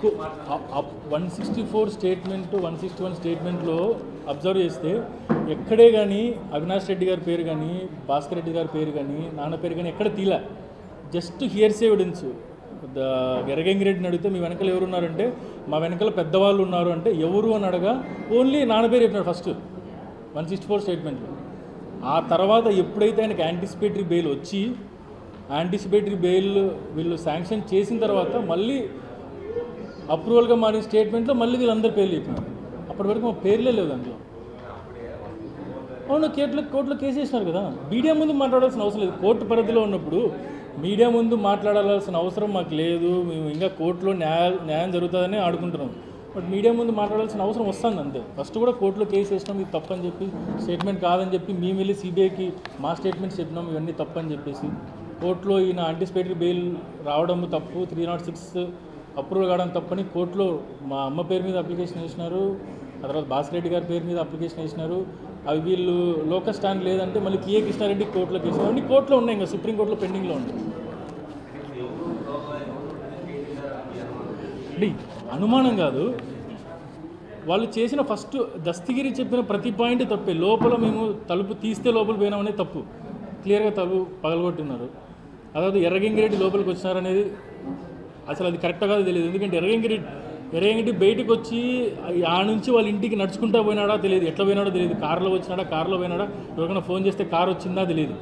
164 స్టేట్మెంట్ 161 స్టేట్మెంట్లో అబ్జర్వ్ చేస్తే ఎక్కడే కానీ అవినాష్ రెడ్డి గారి పేరు కానీ భాస్కర్ రెడ్డి గారి పేరు కానీ నాన్న పేరు కానీ ఎక్కడ తీలా, జస్ట్ హియర్స్ ఎవిడెన్స్. ఎర్రగంగిరెడ్డిని అడిగితే మీ వెనకాల ఎవరు ఉన్నారంటే మా వెనకాల పెద్దవాళ్ళు ఉన్నారు అంటే ఎవరు అని అడగా ఓన్లీ నాన్న పేరు చెప్పినాడు ఫస్ట్ 164 స్టేట్మెంట్లో. ఆ తర్వాత ఎప్పుడైతే ఆయనకి యాంటిసిపేటరీ బెయిల్ వచ్చి యాంటిసిపేటరీ బెయిల్ వీళ్ళు శాంక్షన్ చేసిన తర్వాత మళ్ళీ అప్రూవల్గా మారిన స్టేట్మెంట్లో మళ్ళీ వీళ్ళందరి పేర్లు చెప్పినారు. అప్పటి వరకు మా పేర్లే లేవు దాంట్లో. అవును, కోర్టులో కేసు వేసినారు కదా. మీడియా ముందు మాట్లాడాల్సిన అవసరం లేదు. కోర్టు పరిధిలో ఉన్నప్పుడు మీడియా ముందు మాట్లాడాల్సిన అవసరం మాకు లేదు. మేము ఇంకా కోర్టులో న్యాయం జరుగుతుందని ఆడుకుంటున్నాం. బట్ మీడియా ముందు మాట్లాడాల్సిన అవసరం వస్తుంది అంతే. ఫస్ట్ కూడా కోర్టులో కేసు వేసినాం, ఇది తప్పని చెప్పి స్టేట్మెంట్ కాదని చెప్పి మేము వెళ్ళి సిబిఐకి మా స్టేట్మెంట్స్ చెప్పినాం, ఇవన్నీ తప్పని చెప్పేసి. కోర్టులో ఈయన యాంటిసిపేటరీ బెయిల్ రావడం తప్పు, 306 అప్రూవల్ కావడం తప్పని కోర్టులో మా అమ్మ పేరు మీద అప్లికేషన్ వేసినారు. ఆ తర్వాత భాస్కర్ రెడ్డి గారి పేరు మీద అప్లికేషన్ వేసినారు. అవి వీళ్ళు లోకల్ స్టాండ్ లేదంటే మళ్ళీ పిఏ కృష్ణారెడ్డి కోర్టులో కేసు, అవన్నీ కోర్టులో ఉన్నాయి, ఇంకా సుప్రీంకోర్టులో పెండింగ్లో ఉంది. అనుమానం కాదు, వాళ్ళు చేసిన ఫస్ట్ దస్తగిరి చెప్పిన ప్రతి పాయింట్ తప్పే. లోపల మేము తలుపు తీస్తే లోపల పోయినామనేది తప్పు, క్లియర్గా తలుపు పగలగొట్టున్నారు. అதாவது ఎర్రగంగిరెడ్డి లోపలికి వచ్చినారనేది అసలు అది కరెక్ట్ కాదు తెలియదు. ఎందుకంటే ఎర్రగంగిరెడ్డి బయటకు వచ్చి ఆ నుంచి వాళ్ళ ఇంటికి నడుచుకుంటా పోయినాడా తెలియదు, ఎట్లా పోయినాడో తెలియదు, కారులో వచ్చినాడా, కారులో పోయినాడా, ఎవరికైనా ఫోన్ చేస్తే కారు వచ్చిందా తెలియదు.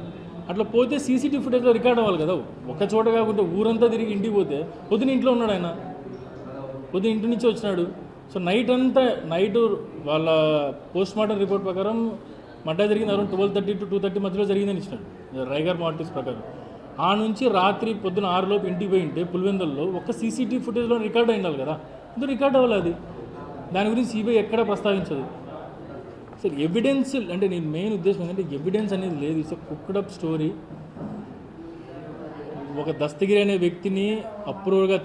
అట్లా పోతే సీసీటీవీ ఫుటేజ్లో రికార్డ్ అవ్వాలి కదా. ఒక చోట కాకుండా ఊరంతా తిరిగి ఇంటికి పోతే పొద్దున ఇంట్లో ఉన్నాడు ఆయన, పొద్దున ఇంటి నుంచి వచ్చినాడు. సో నైట్ వాళ్ళ పోస్ట్ మార్టం రిపోర్ట్ ప్రకారం మడ్డా జరిగింది అరౌండ్ 12:30 to 2:30 మధ్యలో జరిగిందని ఇచ్చినాడు రైగర్ మార్టిస్ ప్రకారం. ఆ నుంచి రాత్రి పొద్దున 6 లోపు ఇంటికి పోయి ఉంటే పులివెందుల్లో ఒక్క సీసీటీవీ ఫుటేజ్లో రికార్డ్ అయిండాలి కదా, ఇది రికార్డ్ అవ్వాలి. అది దాని గురించి సిబిఐ ఎక్కడా ప్రస్తావించదు. సరే ఎవిడెన్స్ అంటే నేను మెయిన్ ఉద్దేశం ఏంటంటే ఎవిడెన్స్ అనేది లేదు, ఇట్స్ కుక్డ్ స్టోరీ. ఒక దస్తగిరి అనే వ్యక్తిని అప్రూవల్గా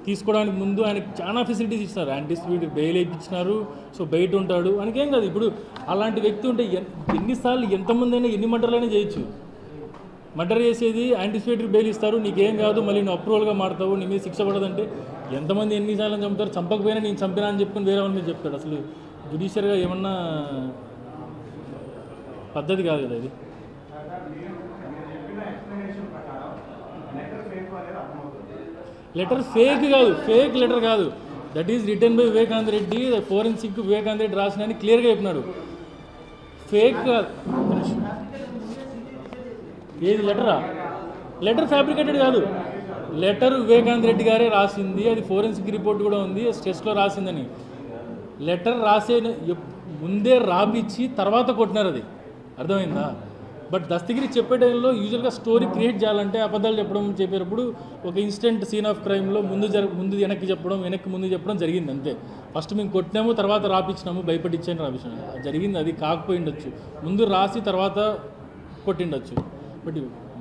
తీసుకోవడానికి ముందు ఆయనకి చాలా ఫెసిలిటీస్ ఇచ్చినారు, యాంటిసిపేటరీ బెయిల్ ఇప్పించినారు. సో బయట ఉంటాడు ఆయనకేం కాదు. ఇప్పుడు అలాంటి వ్యక్తి ఉంటే ఎన్నిసార్లు ఎంతమంది అయినా ఎన్ని మర్డర్లైనా చేయొచ్చు. మర్డర్ చేసేది యాంటిసిపేటరీ బెయిల్ ఇస్తారు, నీకేం కాదు, మళ్ళీ నువ్వు అప్రూవల్గా మారుతావు, నీ మీద శిక్ష పడదంటే ఎంతమంది ఎన్నిసార్లు చంపుతారు. చంపకపోయినా నేను చంపినా అని చెప్పుకొని వేరే వాళ్ళ మీద చెప్తాడు. అసలు జుడిషియర్గా ఏమన్నా పద్ధతి కాదు కదా ఇది. లెటర్ ఫేక్ కాదు, ఫేక్ లెటర్ కాదు, that is written by Vivekananda Reddy, forensic Vivekananda Reddy రాసినని క్లియర్గా చెప్పినాడు. ఫేక్ కాదు. ఏది లెటరా? లెటర్ ఫ్యాబ్రికేటెడ్ కాదు, లెటర్ వివేకానంద రెడ్డి గారే రాసింది, అది ఫోరెన్సిక్ రిపోర్ట్ కూడా ఉంది, స్ట్రెస్లో రాసిందని. లెటర్ రాసే ముందే రాపిచ్చి తర్వాత కొట్టినారు, అది అర్థమైందా? బట్ దస్తగిరి చెప్పే టైంలో యూజువల్గా స్టోరీ క్రియేట్ చేయాలంటే అబద్ధాలు చెప్పేటప్పుడు ఒక ఇన్స్టెంట్ సీన్ ఆఫ్ క్రైమ్లో ముందు వెనక్కి చెప్పడం, వెనక్కి ముందు చెప్పడం జరిగింది అంతే. ఫస్ట్ మేము కొట్టినాము, తర్వాత రాపించినాము, భయపడిచ్చాను రాపించాము, జరిగింది. అది కాకపోయిండొచ్చు, ముందు రాసి తర్వాత కొట్టిండొచ్చు. బట్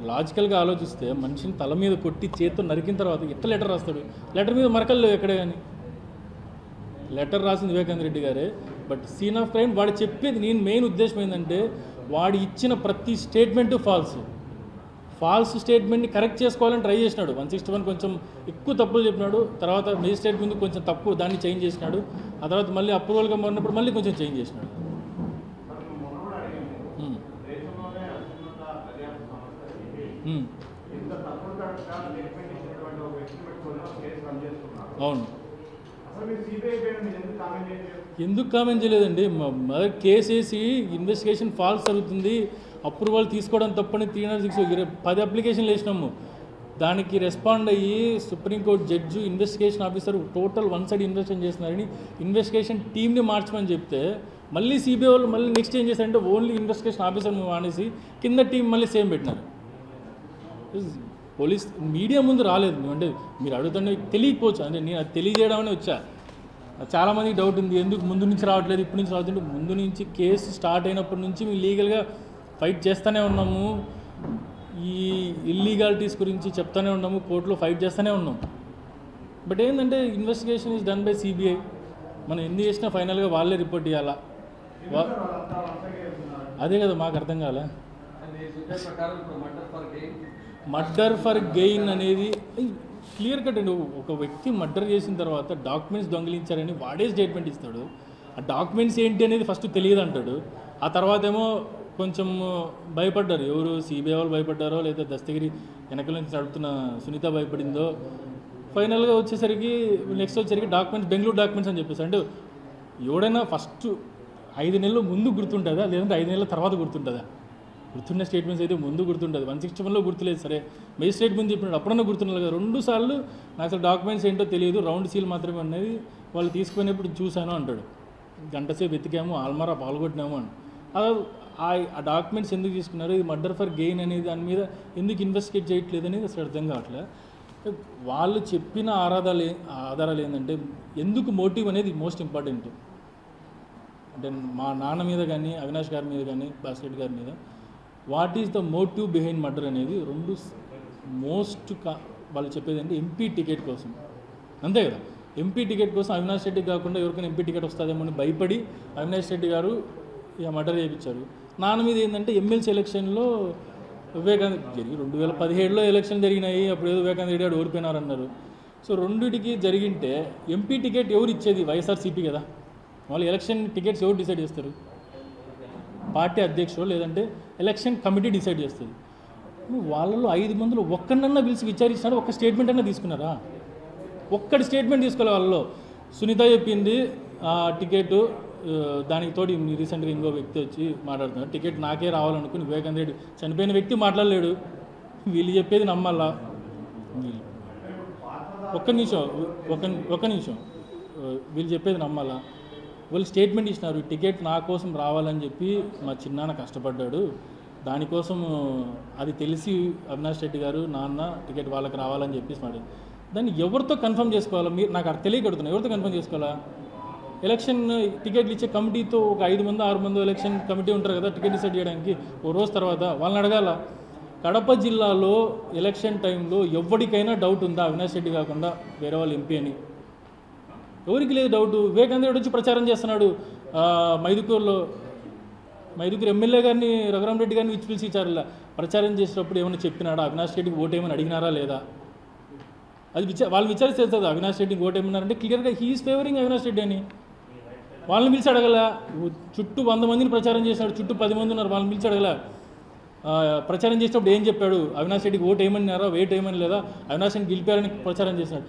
లాజికల్గా ఆలోచిస్తే మనిషిని తల మీద కొట్టి చేత్తో నరికిన తర్వాత ఎట్లా లెటర్ రాస్తాడు? లెటర్ మీద మరకలు లేవు ఎక్కడే కానీ. లెటర్ రాసింది వివేకానంద రెడ్డి గారే. బట్ సీన్ ఆఫ్ క్రైమ్ వాడు చెప్పేది, నేను మెయిన్ ఉద్దేశం ఏంటంటే వాడు ఇచ్చిన ప్రతి స్టేట్మెంటు ఫాల్స్ స్టేట్మెంట్ని కరెక్ట్ చేసుకోవాలని ట్రై చేసినాడు. 161 కొంచెం ఎక్కువ తప్పులు చెప్పినాడు, తర్వాత మేజిస్ట్రేట్ ముందు కొంచెం తప్పు దాన్ని చేంజ్ చేసినాడు, ఆ తర్వాత మళ్ళీ అప్రూవల్గా మారినప్పుడు మళ్ళీ కొంచెం చేంజ్ చేసినాడు. అవును, ఎందుకు కామెంట్ చేయలేదండి? కేసు వేసి ఇన్వెస్టిగేషన్ ఫాల్స్ జరుగుతుంది, అప్రూవల్ తీసుకోవడం తప్పని 306 10 అప్లికేషన్లు వేసినాము. దానికి రెస్పాండ్ అయ్యి supreme court judge investigation officer total one side investigation చేస్తున్నారని ఇన్వెస్టిగేషన్ టీమ్ని మార్చమని చెప్తే మళ్ళీ సిబిఐ వాళ్ళు మళ్ళీ నెక్స్ట్ ఏం చేశారంటే ఓన్లీ ఇన్వెస్టిగేషన్ ఆఫీసర్ మానేసి కింద టీం మళ్ళీ సేమ్ పెట్టినారు. పోలీస్ మీడియా ముందు రాలేదు. అంటే మీరు అడుగుతుంటే తెలియకపోవచ్చు, అంటే నేను అది తెలియజేయడామని వచ్చా. చాలామందికి డౌట్ ఉంది, ఎందుకు ముందు నుంచి రావట్లేదు, ఇప్పటి నుంచి రావట్లేదు. ముందు నుంచి కేసు స్టార్ట్ అయినప్పటి నుంచి మేము లీగల్గా ఫైట్ చేస్తూనే ఉన్నాము, ఈ ఇల్లీగాలిటీస్ గురించి చెప్తూనే ఉన్నాము, కోర్టులో ఫైట్ చేస్తూనే ఉన్నాం. బట్ ఏంటంటే investigation is done by CBI. మనం ఎన్ని చేసినా ఫైనల్గా వాళ్ళే రిపోర్ట్ చేయాలా? అదే కదా మాకు అర్థం కాలే. మర్డర్ ఫర్ గెయిన్ అనేది క్లియర్ కట్ అండి. ఒక వ్యక్తి మర్డర్ చేసిన తర్వాత డాక్యుమెంట్స్ దొంగిలించారని వాడే స్టేట్మెంట్ ఇస్తాడు. ఆ డాక్యుమెంట్స్ ఏంటి అనేది ఫస్ట్ తెలియదు అంటాడు. ఆ తర్వాత ఏమో కొంచెం భయపడ్డారు, ఎవరు సిబిఐ వాళ్ళు భయపడ్డారో లేదా దస్తగిరి వెనకల నుంచి నడుపుతున్న సునీత భయపడిందో. ఫైనల్గా వచ్చేసరికి నెక్స్ట్ వచ్చేసరికి డాక్యుమెంట్స్ బెంగళూరు డాక్యుమెంట్స్ అని చెప్పేసి. అంటే ఎవడైనా ఫస్ట్ 5 నెలలు ముందు గుర్తుంటుందా, లేదంటే 5 నెలల తర్వాత గుర్తుంటుందా? గుర్తున్న స్టేట్మెంట్స్ అయితే ముందు గుర్తుంటుంది. 161లో గుర్తులేదు, సరే మేజిస్ట్రేట్ ముందు చెప్పినప్పుడు అప్పుడన్నా గుర్తుండాలి కదా. 2 సార్లు నాకు అసలు డాక్యుమెంట్స్ ఏంటో తెలియదు, రౌండ్ సీల్ మాత్రమే అనేది వాళ్ళు తీసుకునేప్పుడు చూశాను అంటాడు. గంటసేపు వెతికాము, ఆల్మారా పాల్గొట్టినాము అని. ఆ డాక్యుమెంట్స్ ఎందుకు తీసుకున్నారు, ఇది మర్డర్ ఫర్ గెయిన్ అనేది దాని మీద ఎందుకు ఇన్వెస్టిగేట్ చేయట్లేదు అనేది అసలు అర్థం కావట్లేదు. వాళ్ళు చెప్పిన ఆధారాలు ఏంటంటే ఎందుకు మోటివ్ అనేది మోస్ట్ ఇంపార్టెంట్. అంటే మా నాన్న మీద కానీ అవినాష్ గారి మీద కానీ భాస్కర్ గారి మీద what is the motive behind murder అనేది 2 మోస్ట్ వాళ్ళు చెప్పేది అంటే ఎంపీ టికెట్ కోసం, అంతే కదా. ఎంపీ టికెట్ కోసం అవినాష్ రెడ్డి కాకుండా ఎవరికైనా ఎంపీ టికెట్ వస్తుందేమో అని భయపడి అవినాష్ రెడ్డి గారు ఇక మర్డర్ చేయించారు. నాన్న మీద ఏంటంటే ఎమ్మెల్సీ ఎలక్షన్లో వివేకానంద 2017లో ఎలక్షన్ జరిగినాయి, అప్పుడు ఏదో వివేకానంద రెడ్డి గారు ఓడిపోయినారన్నారు. సో రెండింటికి జరిగింటే ఎంపీ టికెట్ ఎవరు ఇచ్చేది, వైఎస్ఆర్సీపీ కదా. వాళ్ళు ఎలక్షన్ టికెట్స్ ఎవరు డిసైడ్ చేస్తారు, పార్టీ అధ్యక్షుడు లేదంటే ఎలక్షన్ కమిటీ డిసైడ్ చేస్తుంది. వాళ్ళలో 5 మందిలో ఒక్కడన్నా పిలిచి విచారించినాడు, ఒక్క స్టేట్మెంట్ అన్నా తీసుకున్నారా? ఒక్కడి స్టేట్మెంట్ తీసుకోవాలి. వాళ్ళలో సునీత చెప్పింది టికెట్, దానికి తోటి రీసెంట్గా ఇంకో వ్యక్తి వచ్చి మాట్లాడుతున్నారు, టికెట్ నాకే రావాలనుకుని వివేకానంద రెడ్డి చనిపోయిన వ్యక్తి మాట్లాడలేడు. వీళ్ళు చెప్పేది నమ్మాలా? ఒక్క నిమిషం వీళ్ళు చెప్పేది నమ్మాలా? వాళ్ళు స్టేట్మెంట్ ఇచ్చినారు, టికెట్ నా కోసం రావాలని చెప్పి మా చిన్నాన్న కష్టపడ్డాడు, దానికోసం అది తెలిసి అవినాష్ రెడ్డి గారు నాన్న టికెట్ వాళ్ళకి రావాలని చెప్పేసి మాట్లాడు. దాన్ని ఎవరితో కన్ఫర్మ్ చేసుకోవాలా? మీరు నాకు అక్కడ తెలియకడుతున్నా, ఎవరితో కన్ఫర్మ్ చేసుకోవాలా? ఎలక్షన్ టికెట్లు ఇచ్చే కమిటీతో ఒక 5 మందో 6 మందో ఎలక్షన్ కమిటీ ఉంటారు కదా టికెట్ డిసైడ్ చేయడానికి. ఓ రోజు తర్వాత వాళ్ళని అడగాల. కడప జిల్లాలో ఎలక్షన్ టైంలో ఎవరికైనా డౌట్ ఉందా అవినాష్ రెడ్డి కాకుండా వేరే వాళ్ళు ఎంపీ అని? ఎవరికి లేదు డౌటు. వివేకానంద రెడ్డి వచ్చి ప్రచారం చేస్తున్నాడు మైదుకూరు ఎమ్మెల్యే గారిని రఘురామరెడ్డి గారిని పిలిచి ఇచ్చారు. ప్రచారం చేసేటప్పుడు ఏమైనా చెప్పినాడా, అవినాష్ రెడ్డికి ఓటేమని అడిగినారా లేదా? అది వాళ్ళు విచారిస్తే తెలుస్తుంది. అవినాష్ రెడ్డికి ఓటేమన్నారంటే క్లియర్గా హీఈస్ ఫేవరింగ్ అవినాష్ రెడ్డి అని. వాళ్ళని పిలిచి అడగల. చుట్టూ 100 మందిని ప్రచారం చేసినాడు, చుట్టూ 10 మంది ఉన్నారు, వాళ్ళని పిలిచి అడగల. ప్రచారం చేసేటప్పుడు ఏం చెప్పాడు, అవినాష్ రెడ్డికి ఓటు ఏమన్నారా, వేట్ ఏమని లేదా, అవినాష్ రెడ్డి గెలిపారని ప్రచారం చేసినాడు.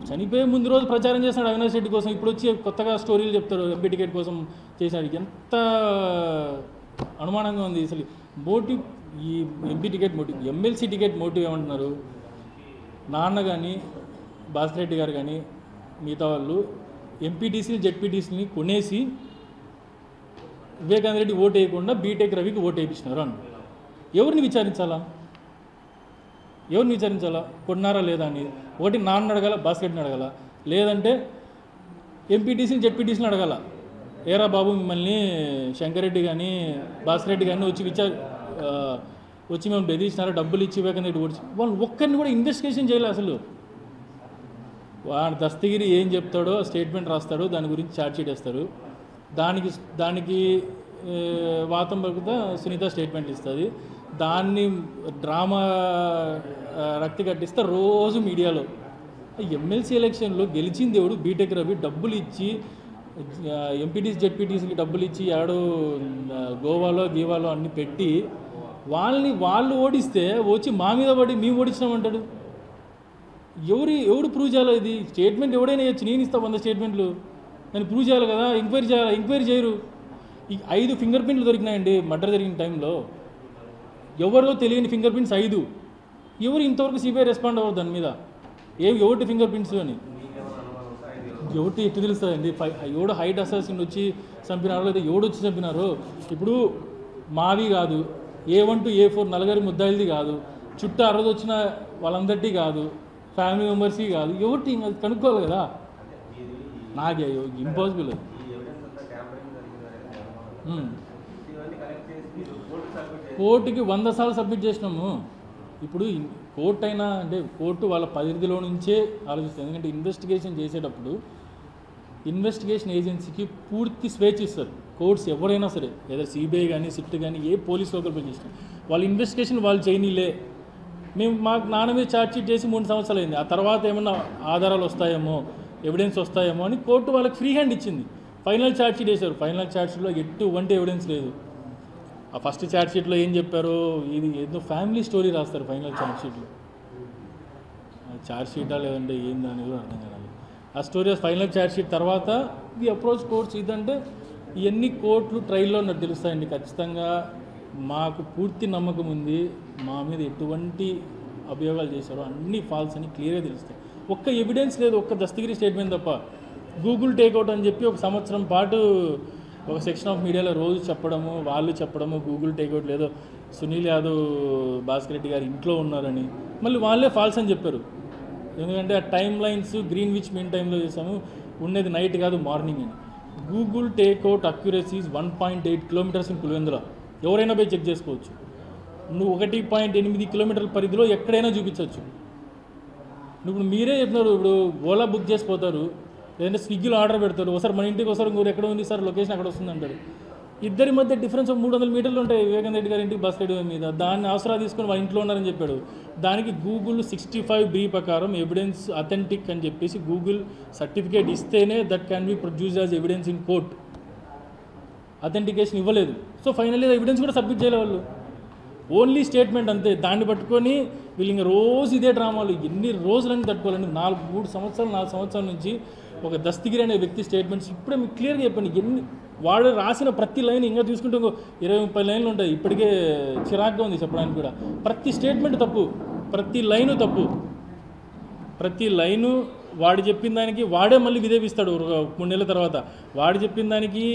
చనిపోయే ముందు రోజు ప్రచారం చేసినాడు అవినాష్ రెడ్డి కోసం, ఇప్పుడు వచ్చి కొత్తగా స్టోరీలు చెప్తాడు ఎంపీ టికెట్ కోసం చేశాడు. ఎంత అనుమానంగా ఉంది అసలు. మోటివ్ ఈ MP ticket motive, MLC ticket motive ఏమంటున్నారు? నాన్న కానీ భాస్కర్ రెడ్డి గారు కానీ మిగతా వాళ్ళు ఎంపీటీసీని జెడ్పీటీసీని కొనేసి వివేకానంద రెడ్డి ఓటు వేయకుండా బీటెక్ రవికి ఓటు వేయించినారు అని. ఎవరిని విచారించాలా? కొన్నారా లేదా అని ఒకటి నాన్న అడగాల, భాస్కర్ రెడ్డిని అడగాల, లేదంటే ఎంపీటీసీని జెడ్పీటీసీని అడగాల. ఏరా బాబు మిమ్మల్ని శంకరెడ్డి కానీ భాస్కర్ రెడ్డి కానీ వచ్చి మేము బెదిరించినారా, డబ్బులు ఇచ్చి వివేకానంద రెడ్డి ఓడిచి వాళ్ళు ఒక్కరిని కూడా ఇన్వెస్టిగేషన్ చేయలేదు అసలు. వాడు దస్తగిరి ఏం చెప్తాడో స్టేట్మెంట్ రాస్తాడు, దాని గురించి ఛార్జ్ షీట్ వేస్తారు. దానికి వాతం పలుకుతా సునీత స్టేట్మెంట్ ఇస్తుంది. దాన్ని డ్రామా రక్తి కట్టిస్తే రోజు మీడియాలో. ఎమ్మెల్సీ ఎలక్షన్లో గెలిచింది ఎవడు? బీటెక్ రవి డబ్బులు ఇచ్చి ఎంపీటీసీ జెడ్పీటీసీకి డబ్బులు ఇచ్చి ఆడు గోవాలో గీవాలో అన్ని పెట్టి వాళ్ళు ఓడిస్తే వచ్చి మా మీద పడి మేము ఓడించినామంటాడు. ఎవడు ప్రూవ్ చేయాలో? ఇది స్టేట్మెంట్ ఎవడైనా ఇవ్వచ్చు, నేను ఇస్తా 100 స్టేట్మెంట్లు, నేను ప్రూవ్ చేయాలి కదా. ఎంక్వైరీ చేయరు. ఈ 5 ఫింగర్ ప్రింట్లు దొరికినాయండి మర్డర్ జరిగిన టైంలో. ఎవరో తెలియని ఫింగర్ ప్రింట్స్ 5. ఎవరు ఇంతవరకు సిబిఐ రెస్పాండ్ అవ్వరు దాని మీద. ఎవరి ఫింగర్ ప్రింట్స్ అని ఎవరికి ఎట్టు తెలుస్తుందండి? ఎవడో హైట్ అసాసిన్ వచ్చి చంపినారో లేదా ఎవడు వచ్చి చంపినారో. ఇప్పుడు మావి కాదు, A1 to A4 నలుగురి ముద్దాయిలది కాదు, చుట్టూ 60 వచ్చిన వాళ్ళందరికీ కాదు, ఫ్యామిలీ మెంబర్స్కి కాదు, ఎవరికి అది కనుక్కోవాలి కదా. నాకే ఇంపాసిబుల్. కోర్టుకి 100 సార్లు సబ్మిట్ చేసినాము. ఇప్పుడు కోర్టు అయినా అంటే కోర్టు వాళ్ళ పరిధిలో నుంచే ఆలోచిస్తుంది. ఎందుకంటే ఇన్వెస్టిగేషన్ చేసేటప్పుడు ఇన్వెస్టిగేషన్ ఏజెన్సీకి పూర్తి స్వేచ్ఛ ఇస్తారు కోర్ట్స్. ఎవరైనా సరే, లేదా సిబిఐ కానీ సిట్ కానీ ఏ పోలీస్ లోకల్ చేసినా వాళ్ళ ఇన్వెస్టిగేషన్ వాళ్ళు చేయనీలే. మాకు నాన్న మీద ఛార్జ్ షీట్ చేసి 3 సంవత్సరాలు అయింది. ఆ తర్వాత ఏమన్నా ఆధారాలు వస్తాయేమో, ఎవిడెన్స్ వస్తాయేమో అని కోర్టు వాళ్ళకి ఫ్రీ హ్యాండ్ ఇచ్చింది. ఫైనల్ ఛార్జ్ షీట్ వేశారు. ఫైనల్ ఛార్జ్ షీట్లో ఎటువంటి ఎవిడెన్స్ లేదు. ఆ ఫస్ట్ ఛార్జ్ షీట్లో ఏం చెప్పారు, ఇది ఏదో ఫ్యామిలీ స్టోరీ రాస్తారు ఫైనల్ ఛార్జ్ షీట్లో. ఛార్జ్ షీటా లేదంటే ఏంది అనేది అర్థం కాదు. ఆ స్టోరీ ఫైనల్ ఛార్జ్ షీట్ తర్వాత ది అప్రోచ్ కోర్ట్స్ ఇదంటే ఇవన్నీ కోర్టులు ట్రయల్లో నాకు తెలుస్తాయండి. ఖచ్చితంగా మాకు పూర్తి నమ్మకం ఉంది, మా మీద ఎటువంటి అభియోగాలు చేశారో అన్నీ ఫాల్స్ అని క్లియర్గా తెలుస్తాయి. ఒక్క ఎవిడెన్స్ లేదు, ఒక్క దస్తగిరి స్టేట్మెంట్ తప్ప. గూగుల్ టేక్అవుట్ అని చెప్పి 1 సంవత్సరం పాటు ఒక సెక్షన్ ఆఫ్ మీడియాలో రోజు చెప్పడము, వాళ్ళు చెప్పడము గూగుల్ టేక్అవుట్ లేదో సునీల్ యాదవ్ భాస్కర్ రెడ్డి గారు ఇంట్లో ఉన్నారని, మళ్ళీ వాళ్ళే ఫాల్స్ అని చెప్పారు. ఎందుకంటే ఆ టైమ్ లైన్స్ గ్రీన్విచ్ మీన్ టైంలో చేసాము, ఉండేది నైట్ కాదు మార్నింగ్ అని. Google takeout accuracies 1.8 kilometres in Pulivendula, ఎవరైనా పోయి చెక్ చేసుకోవచ్చు. నువ్వు 1.8 కిలోమీటర్ల పరిధిలో ఎక్కడైనా చూపించవచ్చు. ఇప్పుడు మీరే చెప్తున్నారు, ఇప్పుడు ఓలా బుక్ చేసిపోతారు, లేదంటే స్విగ్గీలో ఆర్డర్ పెడతారు, ఒకసారి మన ఇంటికి ఒకసారి ఇంకోరు ఎక్కడ ఉంది సార్ లొకేషన్ అక్కడ వస్తుంది అంటారు. ఇద్దరి మధ్య డిఫరెన్స్ 300 మీటర్లు ఉంటాయి వివేకానంద రెడ్డి గారి ఇంటికి బస్ రెడ్డి మీద. దాన్ని అవసరం తీసుకొని వాళ్ళ ఇంట్లో ఉన్నారని చెప్పాడు. దానికి గూగుల్ 65B ప్రకారం ఎవిడెన్స్ అథెంటిక్ అని చెప్పేసి గూగుల్ సర్టిఫికేట్ ఇస్తేనే that can be produce as evidence in court. Authentication ఇవ్వలేదు. సో ఫైనల్లీ ఎవిడెన్స్ కూడా సబ్మిట్ చేయలే వాళ్ళు, ఓన్లీ స్టేట్మెంట్ అంతే. దాన్ని పట్టుకొని వీళ్ళు ఇంకా రోజు ఇదే డ్రామాలు ఎన్ని రోజులని తట్టుకోవాలండి. 4 సంవత్సరాల నుంచి ఒక దస్తగిరి అనే వ్యక్తి స్టేట్మెంట్స్ ఇప్పుడే మీకు క్లియర్గా చెప్పండి. వాడు రాసిన ప్రతి లైన్ ఇంకా చూసుకుంటే 20-30 లైన్లు ఉంటాయి. ఇప్పటికే చిరాగ్గా ఉంది చెప్పడానికి కూడా. ప్రతి స్టేట్మెంట్ తప్పు, ప్రతి లైను తప్పు, ప్రతి లైను వాడు చెప్పిన దానికి వాడే మళ్ళీ విధేపిస్తాడు 3 నెలల తర్వాత. వాడు చెప్పిన దానికి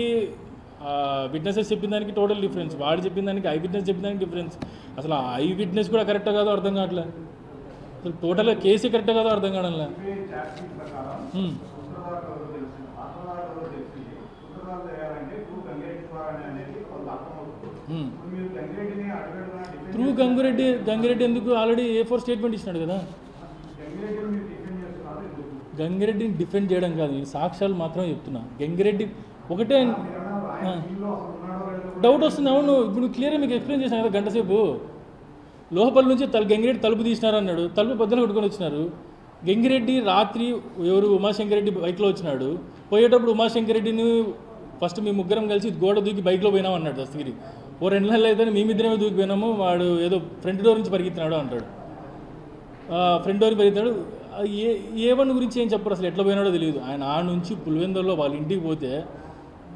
విట్నెసెస్ చెప్పిన దానికి టోటల్ డిఫరెన్స్, వాడు చెప్పిన దానికి ఐ విట్నెస్ చెప్పిన దానికి డిఫరెన్స్. అసలు ఐ విట్నెస్ కూడా కరెక్టా కాదో అర్థం కావట్లే, అసలు టోటల్గా కేసే కరెక్టా కాదో అర్థం కావడంలే. త్రూ గంగిరెడ్డి ఎందుకు ఆల్రెడీ A4 స్టేట్మెంట్ ఇచ్చినాడు కదా. గంగిరెడ్డిని డిఫెండ్ చేయడం కాదు, సాక్ష్యాలు మాత్రమే చెప్తున్నా. గంగిరెడ్డి ఒకటే డౌట్ వస్తుంది. అవును, ఇప్పుడు క్లియర్గా మీకు ఎక్స్ప్లెయిన్ చేశాను కదా గంట సేపు. లోపల నుంచి గంగిరెడ్డి తలుపు తీసినారు అన్నాడు, తలుపు బద్దలు కొట్టుకొని వచ్చినారు. గంగిరెడ్డి రాత్రి ఎవరు ఉమాశంకరెడ్డి బైక్లో వచ్చినాడు, పోయేటప్పుడు ఉమాశంకరెడ్డిని ఫస్ట్ మీ ముగ్గురం కలిసి గోడ దూకి బైక్లో పోయినాం అన్నాడు దస్తగిరి. 2 నెలలు అయితే మేమిద్దరమే దూకిపోయినాము, వాడు ఏదో ఫ్రంట్ డోర్ నుంచి పరిగెత్తినాడు అంటాడు. ఫ్రంట్ డోర్ పరిగెత్తాడు. A1 గురించి ఏం చెప్పరు, అసలు ఎట్లా పోయినాడో తెలియదు. ఆయన ఆ నుంచి పులివెందుల్లో వాళ్ళ ఇంటికి పోతే,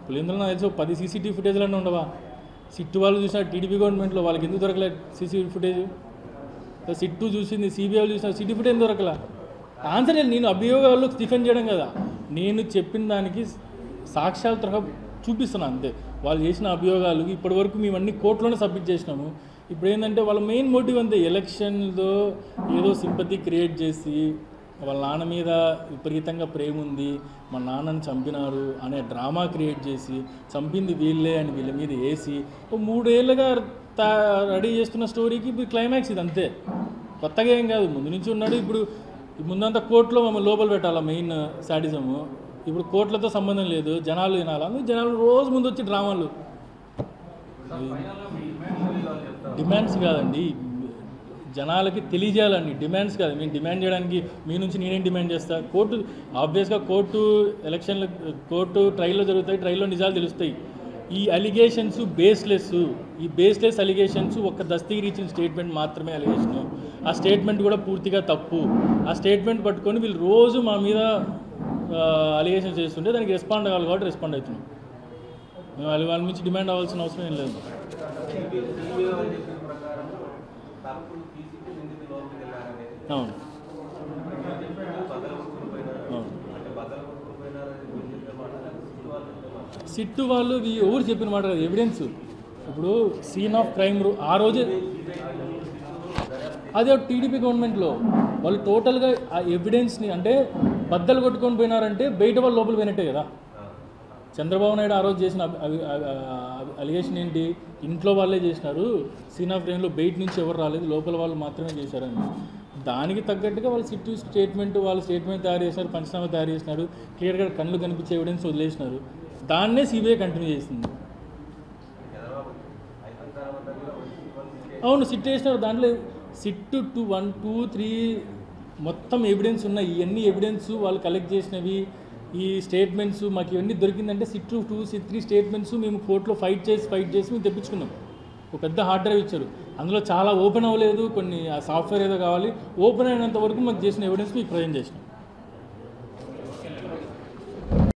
పులివెందులో నాకు తెలిసి 10 CCTV ఫుటేజ్లన్నీ ఉండవా. సిట్టు వాళ్ళు చూసిన టీడీపీ గవర్నమెంట్లో వాళ్ళకి ఎందుకు దొరకలేదు CCTV ఫుటేజ్. సిట్టు చూసింది, CBI వాళ్ళు చూసిన సిటీ ఫుటేజ్ ఎందుకు దొరకలా. ఆన్సర్ నేను అభియోగాలు డిఫెండ్ చేయడం కదా, నేను చెప్పిన దానికి సాక్ష్యాల తరహా చూపిస్తున్నాను అంతే. వాళ్ళు చేసిన అభియోగాలు ఇప్పటి వరకు మేము అన్ని కోర్టులోనే సబ్మిట్ చేసినాము. ఇప్పుడు ఏంటంటే వాళ్ళ మెయిన్ మోటివ్ అంతే, ఎలక్షన్లో ఏదో సింపతి క్రియేట్ చేసి వాళ్ళ నాన్న మీద విపరీతంగా ప్రేమ ఉంది, మా నాన్నని చంపినారు అనే డ్రామా క్రియేట్ చేసి, చంపింది వీళ్ళే అని వీళ్ళ మీద వేసి 3 ఏళ్ళుగా రెడీ చేస్తున్న స్టోరీకి ఇప్పుడు క్లైమాక్స్ ఇది అంతే. కొత్తగా ఏం కాదు, ముందు నుంచి ఉన్నాడు. ఇప్పుడు ముందంతా కోర్టులో మమ్మల్ని లోపల పెట్టాలా మెయిన్ శాడిజము. ఇప్పుడు కోర్టులతో సంబంధం లేదు, జనాలు వినాలి. అందుకు జనాలు రోజు ముందు వచ్చి డ్రామాలు. డిమాండ్స్ కాదండి, జనాలకి తెలియజేయాలండి, డిమాండ్స్ కాదు. మేము డిమాండ్ చేయడానికి మీ నుంచి నేనేం డిమాండ్ చేస్తా. కోర్టు ఆబ్వియస్గా ఎలక్షన్లు కోర్టు ట్రయల్లో జరుగుతాయి, ట్రయల్లో నిజాలు తెలుస్తాయి. ఈ అలిగేషన్స్ ఈ బేస్లెస్ అలిగేషన్స్ ఒక్క దస్తగిరి ఇచ్చిన స్టేట్మెంట్ మాత్రమే అలిగేషన్. ఆ స్టేట్మెంట్ కూడా పూర్తిగా తప్పు. ఆ స్టేట్మెంట్ పట్టుకొని వీళ్ళు రోజు మా మీద అలిగేషన్ చేస్తుంటే దానికి రెస్పాండ్ అవ్వాలి కాబట్టి రెస్పాండ్ అవుతున్నాం. మేము వాళ్ళ నుంచి డిమాండ్ అవ్వాల్సిన అవసరం ఏం లేదు. అవును, సిట్టు వాళ్ళు ఎవరు చెప్పిన మాట కదా ఎవిడెన్స్. ఇప్పుడు సీన్ ఆఫ్ క్రైమ్ ఆ రోజే అదే టీడీపీ గవర్నమెంట్లో వాళ్ళు టోటల్గా ఆ ఎవిడెన్స్ని అంటే బద్దలు కొట్టుకొని పోయినారంటే బయట వాళ్ళు లోపల పోయినట్టే కదా. చంద్రబాబు నాయుడు ఆ రోజు చేసిన అలిగేషన్ ఏంటి, ఇంట్లో వాళ్ళే చేసినారు, సీన్ ఆఫ్ క్రైమ్లో బయట నుంచి ఎవరు రాలేదు, లోపల వాళ్ళు మాత్రమే చేశారని. దానికి తగ్గట్టుగా వాళ్ళు సిట్టు స్టేట్మెంట్ తయారు చేసినారు, పంచనామా తయారు చేసినారు, క్లియర్గా కళ్ళు కనిపించే ఎవిడెన్స్ వదిలేసినారు. దాన్నే CBI కంటిన్యూ చేస్తుంది. అవును, సిట్ వేసినారు. దాంట్లో సిట్టు 1, 2, 3 మొత్తం ఎవిడెన్స్ ఉన్నాయి. ఇవన్నీ ఎవిడెన్స్ వాళ్ళు కలెక్ట్ చేసినవి, ఈ స్టేట్మెంట్స్ మాకు ఇవన్నీ దొరికిందంటే సిట్ 2 సిట్ 3 స్టేట్మెంట్స్ మేము కోర్టులో ఫైట్ చేసి మేము తెప్పించుకున్నాం. ఒక పెద్ద హార్డ్ డ్రైవ్ ఇచ్చారు, అందులో చాలా ఓపెన్ అవ్వలేదు, కొన్ని ఆ సాఫ్ట్వేర్ ఏదో కావాలి, ఓపెన్ అయినంత వరకు మాకు చేసిన ఎవిడెన్స్ మీకు ప్రజెంట్ చేసినాం.